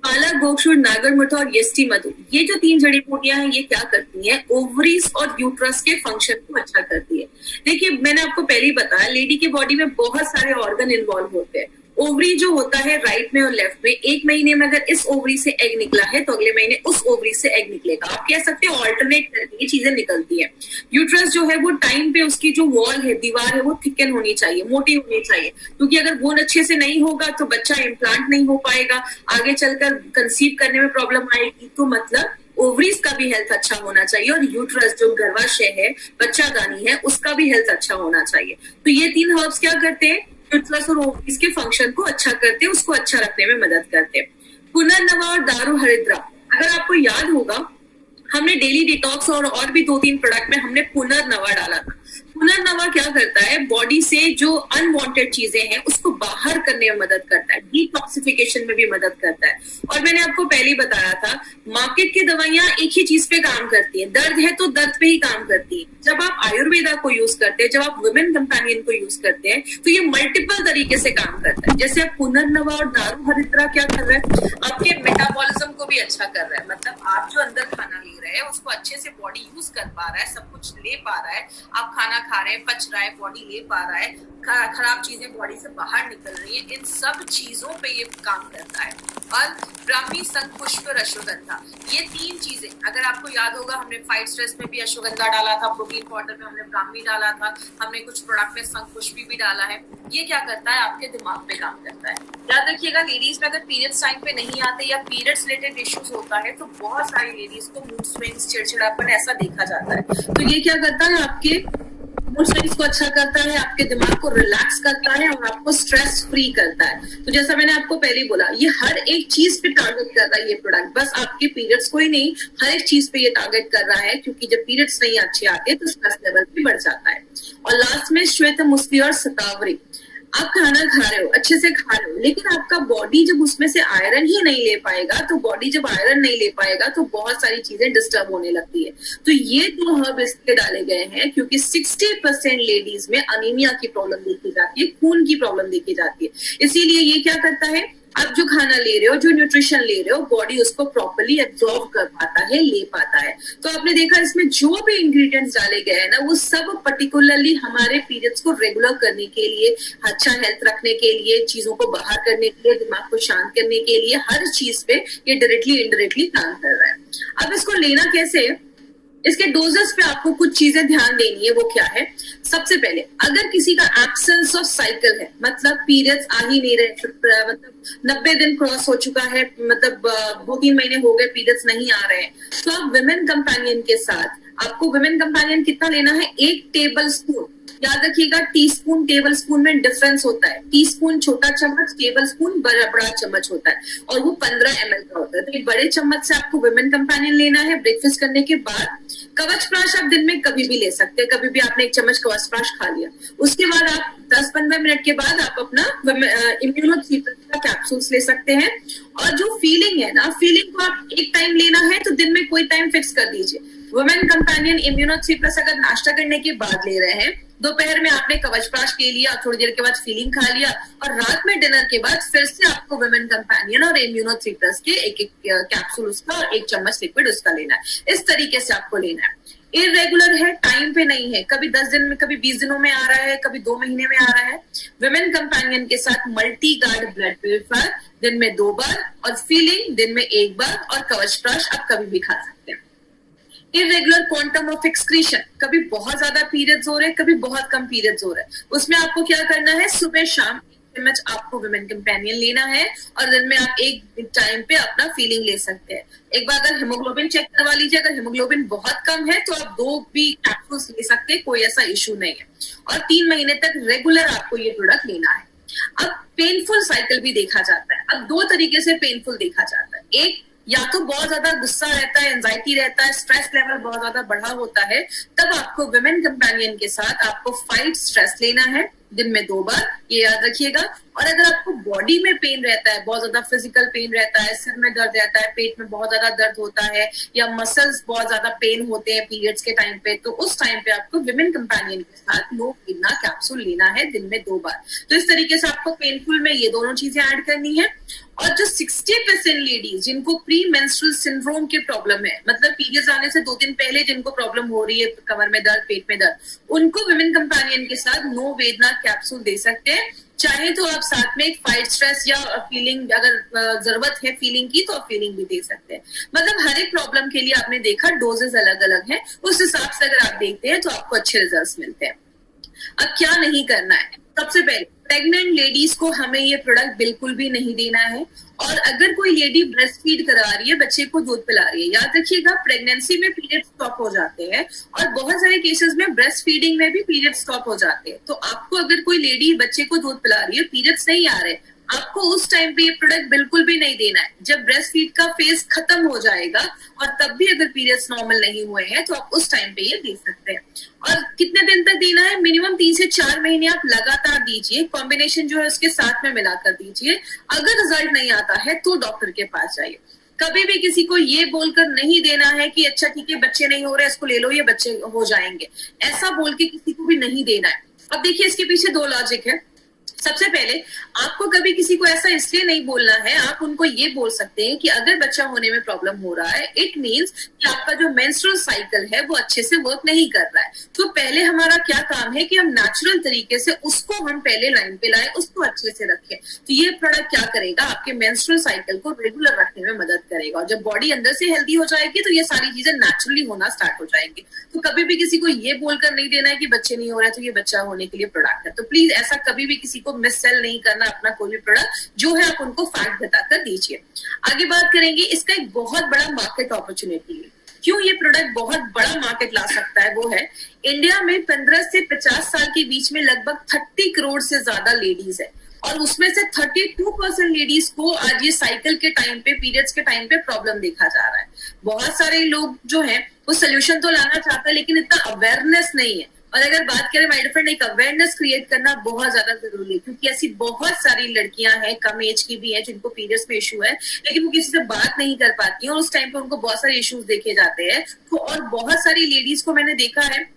पाला, गोक्षुर, नागरमुठा और यष्टि मधु, ये जो 3 जड़ी बूटियां हैं, ये क्या करती हैं? ओवरीज और यूट्रस के फंक्शन को अच्छा करती है। देखिए, मैंने आपको पहले ही बताया, लेडी के बॉडी में बहुत सारे ऑर्गन इन्वॉल्व होते हैं। ओवरी जो होता है राइट में और लेफ्ट में, एक महीने में अगर इस ओवरी से एग निकला है तो अगले महीने उस ओवरी से एग निकलेगा। आप कह सकते हैं ऑल्टरनेट करके ये चीजें निकलती है। यूट्रस जो है वो टाइम पे उसकी जो वॉल है, दीवार है, वो थिकन होनी चाहिए, मोटी होनी चाहिए, क्योंकि अगर वो अच्छे से नहीं होगा तो बच्चा इम्प्लांट नहीं हो पाएगा, आगे चलकर कंसीव करने में प्रॉब्लम आएगी। तो मतलब ओवरीज का भी हेल्थ अच्छा होना चाहिए और यूट्रस जो गर्भाशय है, बच्चादानी है, उसका भी हेल्थ अच्छा होना चाहिए। तो ये 3 हर्ब्स क्या करते हैं? यूट्रस और ओवरीज के फंक्शन को अच्छा करते हैं, उसको अच्छा रखने में मदद करते हैं। पुनर्नवा और दारू हरिद्रा, अगर आपको याद होगा, हमने डेली डिटॉक्स और भी 2-3 प्रोडक्ट में हमने पुनर्नवा डाला था। पुनर्नवा क्या करता है? बॉडी से जो अनवांटेड चीजें हैं उसको बाहर करने में मदद करता है, डिटॉक्सिफिकेशन में भी मदद करता है। और मैंने आपको पहले ही बताया था, मार्केट की दवाइयां एक ही चीज पे काम करती है, दर्द है तो दर्द पे ही काम करती है। जब आप आयुर्वेदा को यूज करते हैं, जब आप वुमेन कंपेनियन को यूज करते हैं, तो ये मल्टीपल तरीके से काम करता है। जैसे आप पुनर्नवा और दारू हरिद्रा क्या कर रहा है? आपके मेटाबॉलिज्म को भी अच्छा कर रहा है। मतलब आप जो अंदर खाना ले रहे हैं उसको अच्छे से बॉडी यूज कर पा रहा है, सब कुछ ले पा रहा है, आप खाना खा रहे हैं, पच रहा है, बॉडी ले पा रहा है, खराब चीजें बॉडी से बाहर निकल रही है, इन सब चीजों पे ये काम करता है। और ब्राह्मी, शंखपुष्प और अश्वगंधा, ये 3 चीजें, अगर आपको याद होगा, हमने फाइट स्ट्रेस में भी अश्वगंधा डाला था, प्रोटीन पाउडर में हमने ब्राह्मी डाला था, हमने कुछ प्रोडक्ट में शंखपुष्पी भी डाला है। ये क्या करता है? आपके दिमाग पे काम करता है। याद रखिएगा, लेडीज में अगर पीरियड्स टाइम पे नहीं आते या पीरियड्स रिलेटेड इश्यूज होता है तो बहुत सारी लेडीज को मूड स्विंग्स, चिड़चिड़ापन ऐसा देखा जाता है। तो ये क्या करता है? आपके मूड स्विंग्स को अच्छा करता है, आपके दिमाग को रिलैक्स करता है और आपको स्ट्रेस फ्री करता है। तो जैसा मैंने आपको पहले बोला, ये हर एक चीज पे टारगेट कर रहा है ये प्रोडक्ट, बस आपके पीरियड्स को ही नहीं, हर एक चीज पे ये टारगेट कर रहा है, क्योंकि जब पीरियड्स नहीं अच्छे आते तो स्ट्रेस लेवल भी बढ़ जाता है। और लास्ट में श्वेत मुस्ली और शतावरी, आप खाना खा रहे हो, अच्छे से खा रहे हो, लेकिन आपका बॉडी जब उसमें से आयरन ही नहीं ले पाएगा, तो बॉडी जब आयरन नहीं ले पाएगा तो बहुत सारी चीजें डिस्टर्ब होने लगती है। तो ये 2 हर्ब इसके डाले गए हैं क्योंकि 60% लेडीज में अनीमिया की प्रॉब्लम देखी जाती है, खून की प्रॉब्लम देखी जाती है। इसीलिए ये क्या करता है? आप जो खाना ले रहे हो, जो न्यूट्रिशन ले रहे हो, बॉडी उसको प्रॉपर्ली एब्जॉर्ब कर पाता है, ले पाता है। तो आपने देखा, इसमें जो भी इंग्रेडिएंट्स डाले गए हैं ना, वो सब पर्टिकुलरली हमारे पीरियड्स को रेगुलर करने के लिए, अच्छा हेल्थ रखने के लिए, चीजों को बाहर करने के लिए, दिमाग को शांत करने के लिए, हर चीज पे ये डायरेक्टली इनडायरेक्टली काम कर रहा है। अब इसको लेना कैसे है? इसके डोजेस पे आपको कुछ चीजें ध्यान देनी है। वो क्या है? सबसे पहले, अगर किसी का एब्सेंस ऑफ साइकिल है, मतलब पीरियड्स आ ही नहीं रहे, मतलब 90 दिन क्रॉस हो चुका है, मतलब 2-3 महीने हो गए पीरियड्स नहीं आ रहे हैं, तो आप विमेन कंपेनियन के साथ, आपको विमेन कंपेनियन कितना लेना है? 1 टेबल स्पून। याद रखिएगा, टीस्पून टेबल स्पून में डिफरेंस होता है। टीस्पून छोटा चम्मच, टेबल स्पून बड़ा चम्मच होता है, और वो 15 ml का होता है। तो एक बड़े चम्मच से आपको विमेन कंपेनियन लेना है ब्रेकफास्ट करने के बाद। कवचप्राश आप दिन में कभी भी ले सकते हैं, कभी भी आपने 1 चम्मच कवचप्राश खा लिया, उसके बाद आप 10-15 मिनट के बाद आप अपना इम्यूनोथ्रेपिन का कैप्सूल्स ले सकते हैं। और जो फीलिंग है ना, फीलिंग को आप एक टाइम लेना है तो दिन में कोई टाइम फिक्स कर दीजिए। वुमेन कंपेनियन इम्यूनोथ्रेपिन अगर नाश्ता करने के बाद ले रहे हैं, दोपहर में आपने कवचप्राश ले लिया, थोड़ी देर के बाद फीलिंग खा लिया, और रात में डिनर के बाद फिर से आपको वुमेन कंपेनियन और इम्यूनोथ्रेपिन के एक कैप्सूल उसका और 1 चम्मच लिक्विड उसका लेना है। इस तरीके से आपको लेना है। इरेगुलर है, टाइम पे नहीं है, कभी 10 दिन में, कभी 20 दिनों में आ रहा है, कभी 2 महीने में आ रहा है। विमेन कंपेनियन के साथ मल्टी गार्ड ब्लड प्यूरिफायर दिन में 2 बार, और फीलिंग दिन में 1 बार, और कवच प्राश आप कभी भी खा सकते हैं। इरेगुलर क्वांटम ऑफ एक्सक्रीशन, कभी बहुत ज्यादा पीरियड्स हो रहे हैं, कभी बहुत कम पीरियड्स हो रहे हैं, उसमें आपको क्या करना है, सुबह शाम चम्मच आपको विमेन कंपेनियन लेना है, और दिन में आप एक टाइम पे अपना फीलिंग ले सकते हैं। एक बार अगर हेमोग्लोबिन चेक करवा लीजिए, अगर हेमोग्लोबिन बहुत कम है तो आप 2 भी कैप्सूल्स ले सकते हैं, कोई ऐसा इश्यू नहीं है, और 3 महीने तक रेगुलर आपको ये प्रोडक्ट लेना है। अब पेनफुल साइकिल भी देखा जाता है। अब 2 तरीके से पेनफुल देखा जाता है, एक या तो बहुत ज्यादा गुस्सा रहता है, एंजाइटी रहता है, स्ट्रेस लेवल बहुत ज्यादा बढ़ा होता है, तब आपको विमेन कंपेनियन के साथ आपको फाइट स्ट्रेस लेना है दिन में 2 बार, ये याद रखिएगा। और अगर आपको बॉडी में पेन रहता है, बहुत ज्यादा फिजिकल पेन रहता है, सिर में दर्द रहता है, पेट में बहुत ज्यादा दर्द होता है, या मसल्स बहुत ज्यादा पेन होते हैं पीरियड्स के टाइम पे, तो उस टाइम पे आपको विमेन कंपेनियन के साथ लोपिना कैप्सूल लेना है दिन में 2 बार। तो इस तरीके से आपको पेनफुल में ये दोनों चीजें ऐड करनी है। और जो 60% लेडीज जिनको प्री मेंस्ट्रुअल सिंड्रोम की प्रॉब्लम है, मतलब पीरियड्स आने से 2 दिन पहले जिनको प्रॉब्लम हो रही है, कमर में दर्द, पेट में दर्द, उनको विमेन कंपेनियन के साथ नो वेदना कैप्सूल दे सकते हैं। चाहे तो आप साथ में एक फाइट स्ट्रेस या फीलिंग, अगर जरूरत है फीलिंग की, तो आप फीलिंग भी दे सकते हैं। मतलब हर एक प्रॉब्लम के लिए आपने देखा डोजेस अलग अलग हैं, उस हिसाब से अगर आप देखते हैं तो आपको अच्छे रिजल्ट्स मिलते हैं। अब क्या नहीं करना है, सबसे पहले प्रेग्नेंट लेडीज को हमें ये प्रोडक्ट बिल्कुल भी नहीं देना है। और अगर कोई लेडी ब्रेस्ट फीड करा रही है, बच्चे को दूध पिला रही है, याद रखिएगा प्रेगनेंसी में पीरियड स्टॉप हो जाते हैं, और बहुत सारे केसेस में ब्रेस्ट फीडिंग में भी पीरियड स्टॉप हो जाते हैं। तो आपको अगर कोई लेडी बच्चे को दूध पिला रही है, पीरियड्स नहीं आ रहे, आपको उस टाइम पे ये प्रोडक्ट बिल्कुल भी नहीं देना है। जब ब्रेस्ट फीड का फेज खत्म हो जाएगा और तब भी अगर पीरियड्स नॉर्मल नहीं हुए हैं, तो आप उस टाइम पे ये दे सकते हैं। और कितने दिन तक देना है, मिनिमम 3 से 4 महीने आप लगातार दीजिए, कॉम्बिनेशन जो है उसके साथ में मिलाकर दीजिए। अगर रिजल्ट नहीं आता है तो डॉक्टर के पास जाइए। कभी भी किसी को ये बोलकर नहीं देना है कि अच्छा ठीक है बच्चे नहीं हो रहे, इसको ले लो, ये बच्चे हो जाएंगे, ऐसा बोल के किसी को भी नहीं देना है। अब देखिए इसके पीछे 2 लॉजिक है। सबसे पहले आपको कभी किसी को ऐसा इसलिए नहीं बोलना है, आप उनको ये बोल सकते हैं कि अगर बच्चा होने में प्रॉब्लम हो रहा है, इट मींस कि आपका जो मेंस्ट्रुअल साइकिल है वो अच्छे से वर्क नहीं कर रहा है। तो पहले हमारा क्या काम है कि हम नेचुरल तरीके से उसको हम पहले लाइन पे लाए, उसको अच्छे से रखें। तो ये प्रोडक्ट क्या करेगा, आपके मेंस्ट्रुअल साइकिल को रेगुलर रखने में मदद करेगा। और जब बॉडी अंदर से हेल्दी हो जाएगी तो ये सारी चीजें नेचुरली होना स्टार्ट हो जाएंगी। तो कभी भी किसी को ये बोलकर नहीं देना है कि बच्चे नहीं हो रहे तो ये बच्चा होने के लिए प्रोडक्ट है। तो प्लीज ऐसा कभी भी किसी को मिस सेल नहीं करना अपना कोई भी प्रोडक्ट, जो है आप उनको फैक्ट बताकर दीजिए। आगे बात करेंगे, इसका एक बहुत बड़ा मार्केट अपॉर्चुनिटी है। क्यों ये प्रोडक्ट बहुत बड़ा मार्केट ला सकता है, वो है इंडिया में 15 से 50 साल के बीच में लगभग 30 करोड़ से ज्यादा लेडीज है, और उसमें से 32% लेडीज को आज ये साइकिल के टाइम पे, पीरियड्स के टाइम पे प्रॉब्लम देखा जा रहा है। बहुत सारे लोग जो है वो सोल्यूशन तो लाना चाहते हैं, लेकिन इतना अवेयरनेस नहीं है। और अगर बात करें माय फ्रेंड, एक अवेयरनेस क्रिएट करना बहुत ज्यादा जरूरी है, क्योंकि ऐसी बहुत सारी लड़कियां हैं, कम एज की भी हैं, जिनको पीरियड्स में इशू है, लेकिन वो किसी से बात नहीं कर पाती हैं, और उस टाइम पे उनको बहुत सारे इश्यूज देखे जाते हैं। तो और बहुत सारी लेडीज को मैंने देखा है,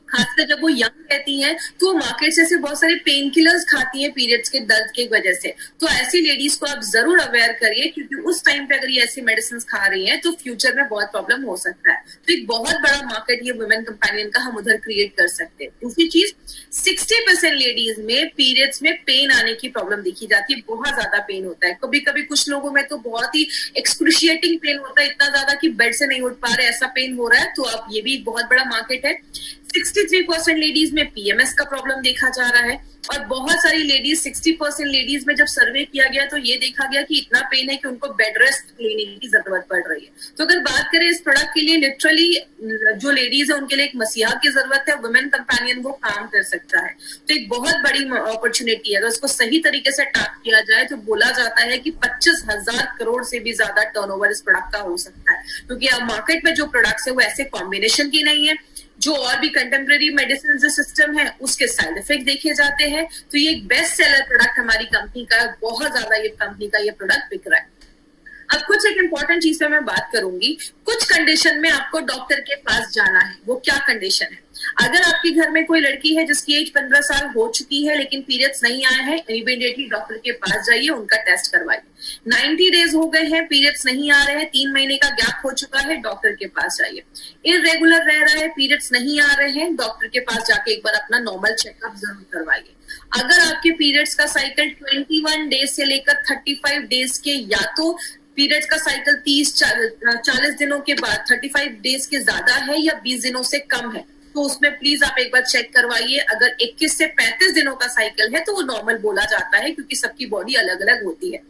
खासकर जब वो यंग रहती हैं, तो मार्केट से बहुत सारे पेन किलर्स खाती हैं पीरियड्स के दर्द की वजह से। तो ऐसी लेडीज को आप जरूर अवेयर करिए, क्योंकि उस टाइम पे अगर ये ऐसी मेडिसिन खा रही हैं तो फ्यूचर में बहुत प्रॉब्लम हो सकता है। तो एक बहुत बड़ा मार्केट ये वुमेन कंपेनियन का हम उधर क्रिएट कर सकते हैं। दूसरी चीज, 60% लेडीज में पीरियड्स में पेन आने की प्रॉब्लम देखी जाती है, बहुत ज्यादा पेन होता है। कभी कभी कुछ लोगों में तो बहुत ही एक्सक्रूशिएटिंग पेन होता है, इतना ज्यादा कि बेड से नहीं उठ पा रहे, ऐसा पेन हो रहा है। तो आप, ये भी बहुत बड़ा मार्केट है। 63% लेडीज में पीएमएस का प्रॉब्लम देखा जा रहा है, और बहुत सारी लेडीज, 60% लेडीज में जब सर्वे किया गया तो ये देखा गया कि इतना पेन है कि उनको बेड रेस्ट लेने की जरूरत पड़ रही है। तो अगर बात करें इस प्रोडक्ट के लिए, लिटरली जो लेडीज है उनके लिए एक मसीहा की जरूरत है, वुमेन कंपेनियन वो काम कर सकता है। तो एक बहुत बड़ी अपॉर्चुनिटी है। अगर उसको सही तरीके से टैप किया जाए तो बोला जाता है कि 25,000 करोड़ से भी ज्यादा टर्नओवर इस प्रोडक्ट का हो सकता है, क्योंकि अब मार्केट में जो प्रोडक्ट्स है वो ऐसे कॉम्बिनेशन की नहीं है। जो और भी कंटेम्प्रेरी मेडिसिन जो सिस्टम है उसके साइड इफेक्ट देखे जाते हैं। तो ये एक बेस्ट सेलर प्रोडक्ट हमारी कंपनी का, बहुत ज्यादा ये कंपनी का ये प्रोडक्ट बिक रहा है। अब कुछ एक इम्पोर्टेंट चीज पे मैं बात करूंगी। कुछ कंडीशन में आपको डॉक्टर के पास जाना है। वो क्या कंडीशन है? अगर आपके घर में कोई लड़की है जिसकी एज 15 साल हो चुकी है लेकिन पीरियड्स नहीं आए हैं, इमीडिएटली डॉक्टर के पास जाइए, उनका टेस्ट करवाइए। 90 डेज हो गए हैं, पीरियड्स नहीं आ रहे हैं, 3 महीने का गैप हो चुका है, डॉक्टर के पास जाइए। इररेगुलर रह रहा है, पीरियड्स नहीं आ रहे हैं, डॉक्टर के पास जाके एक बार अपना नॉर्मल चेकअप जरूर करवाइए। अगर आपके पीरियड्स का साइकिल 21 डेज से लेकर 35 डेज के, या तो पीरियड्स का साइकिल 30-40 दिनों के बाद 35 डेज के ज्यादा है या 20 दिनों से कम है, तो उसमें प्लीज आप एक बार चेक करवाइए। अगर 21 से 35 दिनों का साइकिल है तो वो नॉर्मल बोला जाता है, क्योंकि सबकी बॉडी अलग अलग होती है।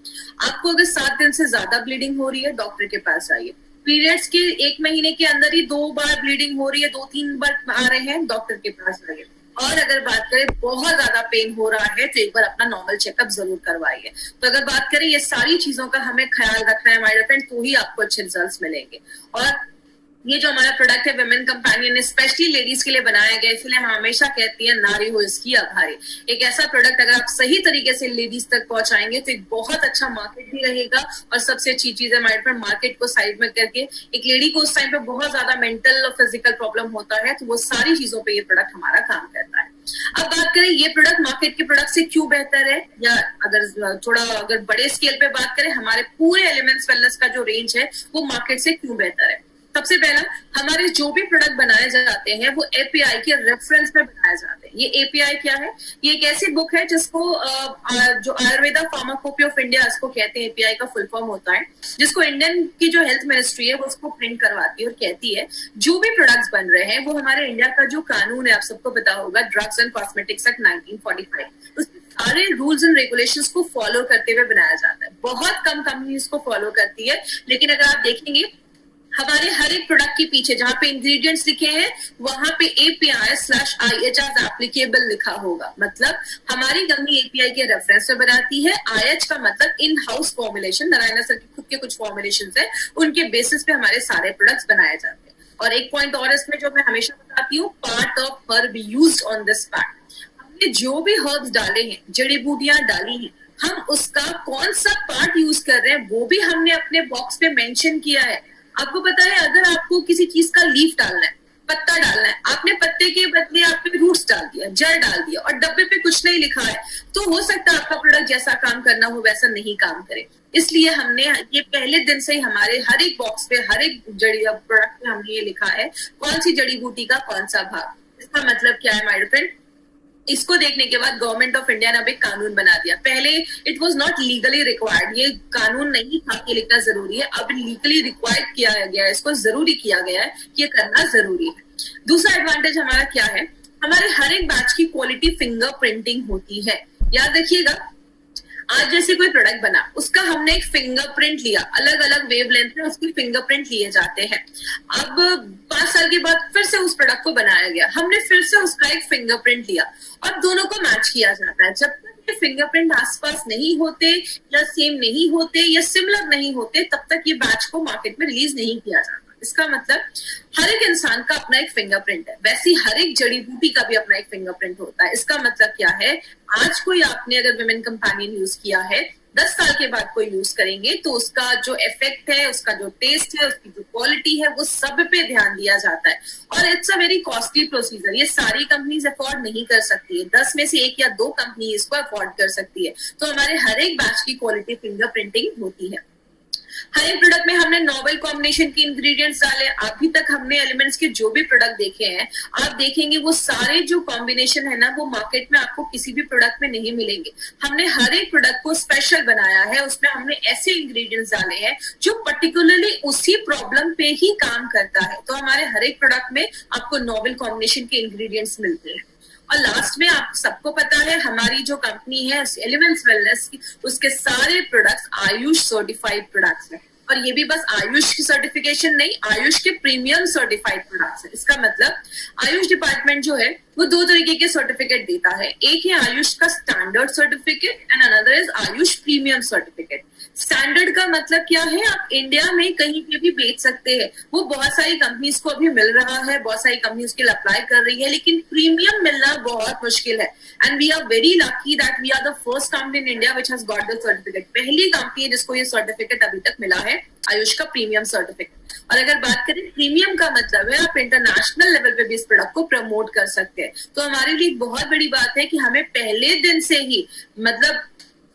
आपको अगर 7 दिन से ज्यादा ब्लीडिंग हो रही है, डॉक्टर के पास जाइए। पीरियड्स के 1 महीने के अंदर ही 2 बार ब्लीडिंग हो रही है, 2-3 बार आ रहे हैं, डॉक्टर के पास जाइए। और अगर बात करें बहुत ज्यादा पेन हो रहा है तो एक बार अपना नॉर्मल चेकअप जरूर करवाइए। तो अगर बात करें ये सारी चीजों का हमें ख्याल रखना है माय फ्रेंड, तो ही आपको अच्छे रिजल्ट्स मिलेंगे। और ये जो हमारा प्रोडक्ट है विमेन कंपेनियन, स्पेशली लेडीज के लिए बनाया गया, इसलिए हम हमेशा कहती हैं नारी हो इसकी आभारी। एक ऐसा प्रोडक्ट अगर आप सही तरीके से लेडीज तक पहुंचाएंगे तो एक बहुत अच्छा मार्केट भी रहेगा। और सबसे अच्छी चीज है हमारे पास, मार्केट को साइड में करके एक लेडी को उस टाइम पे बहुत ज्यादा मेंटल और फिजिकल प्रॉब्लम होता है, तो वो सारी चीजों पे ये प्रोडक्ट हमारा काम करता है। अब बात करें ये प्रोडक्ट मार्केट के प्रोडक्ट से क्यों बेहतर है, या अगर बड़े स्केल पे बात करें, हमारे पूरे एलिमेंट्स वेलनेस का जो रेंज है वो मार्केट से क्यों बेहतर है। सबसे पहला, हमारे जो भी प्रोडक्ट बनाए जाते हैं वो एपीआई के रेफरेंस में बनाए जाते हैं। ये एपीआई क्या है? ये एक ऐसी बुक है जिसको जो आयुर्वेदा फार्माकोपी ऑफ इंडिया इसको कहते हैं, एपीआई का फुल फॉर्म होता है, जिसको इंडियन की जो हेल्थ मिनिस्ट्री है वो उसको प्रिंट करवाती है और कहती है जो भी प्रोडक्ट्स बन रहे हैं वो हमारे इंडिया का जो कानून है, आप सबको पता होगा, ड्रग्स एंड कॉस्मेटिक्स एक्ट 1945, उसके सारे रूल्स एंड रेगुलेशंस को फॉलो करते हुए बनाया जाता है। बहुत कम कंपनी इसको फॉलो करती है, लेकिन अगर आप देखेंगे हमारे हर एक प्रोडक्ट के पीछे जहां पे इंग्रेडिएंट्स लिखे हैं वहां पे API/IH एप्लीकेबल लिखा होगा। मतलब हमारी कंपनी API के रेफरेंस में बनाती है। IH का मतलब in house formulation, Narayan sir के खुद के कुछ फॉर्मुलेशंस है, उनके बेसिस पे हमारे सारे प्रोडक्ट्स बनाए जाते हैं। और एक पॉइंट और इसमें जो मैं हमेशा बताती हूँ, part of herb used on this pack. हमने जो भी हर्ब्स डाले हैं, जड़ी बूटियां डाली हैं, हम उसका कौन सा पार्ट यूज कर रहे हैं वो भी हमने अपने बॉक्स पे मेंशन किया है। आपको पता है, अगर आपको किसी चीज का लीफ डालना है, पत्ता डालना है, आपने पत्ते के बदले आपने रूट्स डाल दिया, जड़ डाल दिया और डब्बे पे कुछ नहीं लिखा है, तो हो सकता है आपका प्रोडक्ट जैसा काम करना हो वैसा नहीं काम करे। इसलिए हमने ये पहले दिन से ही हमारे हर एक बॉक्स पे, हर एक जड़ी प्रोडक्ट पे हमने ये लिखा है कौन सी जड़ी बूटी का कौन सा भाग। इसका मतलब क्या है माय फ्रेंड? इसको देखने के बाद गवर्नमेंट ऑफ इंडिया ने अब एक कानून बना दिया। पहले it was not legally required, ये कानून नहीं था कि लिखना जरूरी है, अब लीगली रिक्वायर्ड किया गया है, इसको जरूरी किया गया है कि ये करना जरूरी है। दूसरा एडवांटेज हमारा क्या है, हमारे हर एक बैच की क्वालिटी फिंगर प्रिंटिंग होती है। याद रखिएगा, आज जैसे कोई प्रोडक्ट बना, उसका हमने एक फिंगरप्रिंट लिया, अलग अलग वेवलेंथ में उसकी फिंगरप्रिंट लिए जाते हैं। अब 5 साल के बाद फिर से उस प्रोडक्ट को बनाया गया, हमने फिर से उसका एक फिंगरप्रिंट लिया और दोनों को मैच किया जाता है। जब तक ये फिंगरप्रिंट आसपास नहीं होते या सेम नहीं होते या सिमिलर नहीं होते, तब तक ये बैच को मार्केट में रिलीज नहीं किया जाता। इसका मतलब हर एक इंसान का अपना एक फिंगरप्रिंट है, वैसे हर एक जड़ी बूटी का भी अपना एक फिंगरप्रिंट होता है। इसका मतलब क्या है, आज कोई आपने अगर विमेन कंपेनियन यूज किया है, 10 साल के बाद कोई यूज करेंगे तो उसका जो इफेक्ट है, उसका जो टेस्ट है, उसकी जो क्वालिटी है, वो सब पे ध्यान दिया जाता है। और it's a very costly procedure, ये सारी कंपनीज अफोर्ड नहीं कर सकती है, 10 में से 1 या 2 कंपनी इसको अफोर्ड कर सकती है। तो हमारे हर एक बैच की क्वालिटी फिंगरप्रिंटिंग होती है। हर एक प्रोडक्ट में हमने नोवेल कॉम्बिनेशन के इंग्रेडिएंट्स डाले। अभी तक हमने एलिमेंट्स के जो भी प्रोडक्ट देखे हैं, आप देखेंगे वो सारे जो कॉम्बिनेशन है ना, वो मार्केट में आपको किसी भी प्रोडक्ट में नहीं मिलेंगे। हमने हर एक प्रोडक्ट को स्पेशल बनाया है, उसमें हमने ऐसे इंग्रेडिएंट्स डाले हैं जो पर्टिकुलरली उसी प्रॉब्लम पे ही काम करता है। तो हमारे हर एक प्रोडक्ट में आपको नोवेल कॉम्बिनेशन के इंग्रेडिएंट्स मिलते हैं। और लास्ट में आप सबको पता है, हमारी जो कंपनी है एलिमेंट्स वेलनेस की, उसके सारे प्रोडक्ट्स आयुष सर्टिफाइड प्रोडक्ट्स हैं। और ये भी बस आयुष की सर्टिफिकेशन नहीं, आयुष के प्रीमियम सर्टिफाइड प्रोडक्ट्स है। इसका मतलब आयुष डिपार्टमेंट जो है वो दो तरीके के सर्टिफिकेट देता है। एक है आयुष का standard certificate and another is Ayush premium certificate. Standard का मतलब क्या है, आप इंडिया में कहीं पे भी बेच सकते हैं, वो बहुत सारी कंपनीज को अभी मिल रहा है, बहुत सारी कंपनी उसके लिए अप्लाई कर रही है, लेकिन प्रीमियम मिलना बहुत मुश्किल है। And we are very lucky that we are the first company in India which has got the certificate. पहली कंपनी है जिसको ये सर्टिफिकेट अभी तक मिला है, आयुष का प्रीमियम सर्टिफिकेट। और अगर बात करें प्रीमियम का मतलब है आप इंटरनेशनल लेवल पे भी इस प्रोडक्ट को प्रमोट कर सकते हैं। तो हमारे लिए बहुत बड़ी बात है कि हमें पहले दिन से ही, मतलब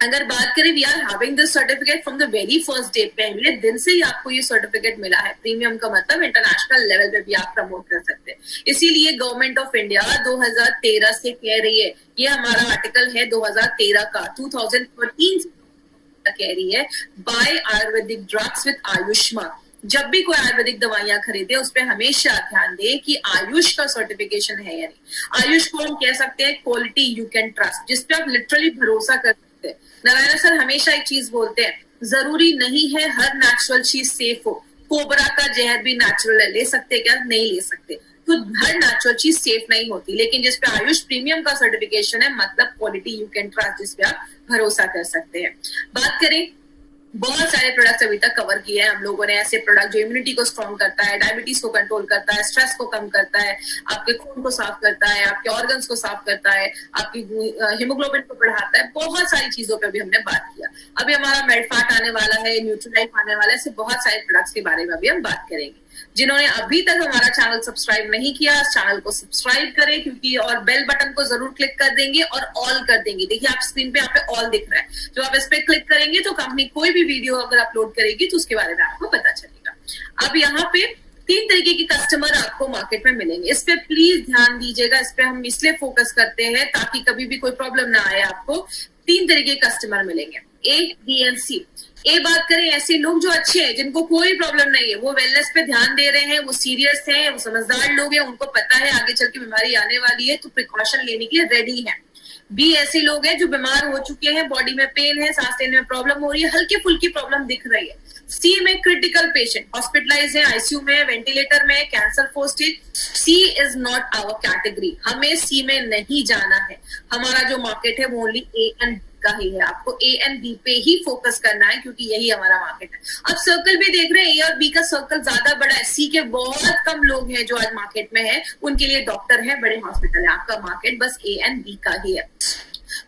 अगर बात करें we are having this certificate from the very first day, पहले दिन से ही आपको ये सर्टिफिकेट मिला है। प्रीमियम का मतलब इंटरनेशनल लेवल पे भी आप प्रमोट कर सकते हैं। इसीलिए गवर्नमेंट ऑफ इंडिया 2013 से कह रही है, ये हमारा आर्टिकल है 2013 का, 2013 कह रही है buy Ayurvedic drugs with Ayushman. जब भी कोई आयुर्वेदिक दवाइयां खरीदे उस पर हमेशा ध्यान दें कि आयुष का सर्टिफिकेशन है या नहीं। आयुष को हम कह सकते हैं क्वालिटी यू कैन ट्रस्ट, जिसपे आप लिटरली भरोसा कर सकते हैं। नारायण सर हमेशा एक चीज बोलते हैं, जरूरी नहीं है हर नेचुरल चीज सेफ हो। कोबरा का जहर भी नेचुरल है, ले सकते क्या? नहीं ले सकते। तो हर नेचुरल चीज सेफ नहीं होती, लेकिन जिसपे आयुष प्रीमियम का सर्टिफिकेशन है मतलब क्वालिटी यू कैन ट्रस्ट, जिसपे आप भरोसा कर सकते हैं। बात करें, बहुत सारे प्रोडक्ट्स अभी तक कवर किए हैं हम लोगों ने, ऐसे प्रोडक्ट जो इम्यूनिटी को स्ट्रॉन्ग करता है, डायबिटीज को कंट्रोल करता है, स्ट्रेस को कम करता है, आपके खून को साफ करता है, आपके ऑर्गन्स को साफ करता है, आपकी हीमोग्लोबिन को बढ़ाता है। बहुत सारी चीजों पे भी हमने बात किया। अभी हमारा मेडफैट आने वाला है, न्यूट्रीलाइफ आने वाला है, ऐसे बहुत सारे प्रोडक्ट्स के बारे में भी हम बात करेंगे। जिन्होंने अभी तक हमारा चैनल सब्सक्राइब नहीं किया, चैनल को सब्सक्राइब करें, क्योंकि और बेल बटन को जरूर क्लिक कर देंगे और ऑल कर देंगे। देखिए आप स्क्रीन पे यहाँ पे ऑल दिख रहा है, जो आप इस पे क्लिक करेंगे तो कंपनी कोई भी वीडियो अगर अपलोड करेगी तो उसके बारे में आपको पता चलेगा। अब यहाँ पे 3 तरीके के कस्टमर आपको मार्केट में मिलेंगे, इस पे प्लीज ध्यान दीजिएगा। इस पे हम इसलिए फोकस करते हैं ताकि कभी भी कोई प्रॉब्लम ना आए आपको। 3 तरीके के कस्टमर मिलेंगे, ए, बी एंड सी। ए बात करें, ऐसे लोग जो अच्छे हैं, जिनको कोई प्रॉब्लम नहीं है, वो वेलनेस पे ध्यान दे रहे हैं, वो सीरियस हैं, वो समझदार लोग हैं, उनको पता है आगे चल के बीमारी आने वाली है तो प्रिकॉशन लेने के लिए रेडी है। बी ऐसे लोग हैं जो बीमार हो चुके हैं, बॉडी में पेन है, सांस लेने में प्रॉब्लम हो रही है, हल्की फुल्की प्रॉब्लम दिख रही है। सी में क्रिटिकल पेशेंट, हॉस्पिटलाइज है, आईसीयू में, वेंटिलेटर में, cancer 4 stage. C is not our category, हमें सी में नहीं जाना है। हमारा जो मार्केट है वो ओनली ए एंड का ही है, आपको ए एंड बी पे ही फोकस करना है क्योंकि यही हमारा मार्केट है। अब सर्कल भी देख रहे हैं, ए और बी का सर्कल ज्यादा बड़ा है, सी के बहुत कम लोग हैं जो आज मार्केट में है, उनके लिए डॉक्टर है, बड़े हॉस्पिटल है। आपका मार्केट बस ए एंड बी का ही है।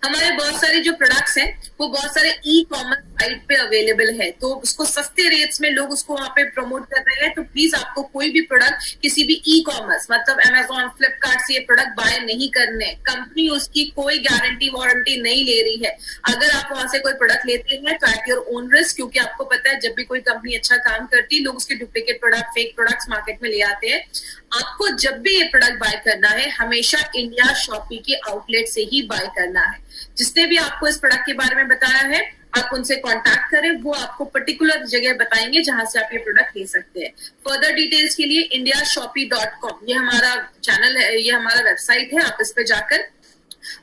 हमारे बहुत सारे जो प्रोडक्ट्स हैं वो बहुत सारे ई कॉमर्स साइट पे अवेलेबल है, तो उसको सस्ते रेट्स में लोग उसको वहां पे प्रमोट कर रहे हैं। तो प्लीज आपको कोई भी प्रोडक्ट किसी भी ई कॉमर्स मतलब अमेजोन, फ्लिपकार्ट से ये प्रोडक्ट बाय नहीं करने। कंपनी उसकी कोई गारंटी वारंटी नहीं ले रही है। अगर आप वहां से कोई प्रोडक्ट लेते हैं तो एट योर ओन रिस्क, क्योंकि आपको पता है जब भी कोई कंपनी अच्छा काम करती है लोग उसके duplicate product, fake products market में ले आते हैं। आपको जब भी ये प्रोडक्ट बाय करना है हमेशा इंडिया शॉपी के आउटलेट से ही बाय करना है। जिसने भी आपको इस प्रोडक्ट के बारे में बताया है आप उनसे कांटेक्ट करें, वो आपको पर्टिकुलर जगह बताएंगे जहां से आप ये प्रोडक्ट ले सकते हैं। फर्दर डिटेल्स के लिए indiashopee.com ये हमारा चैनल है, ये हमारा वेबसाइट है। आप इस पे जाकर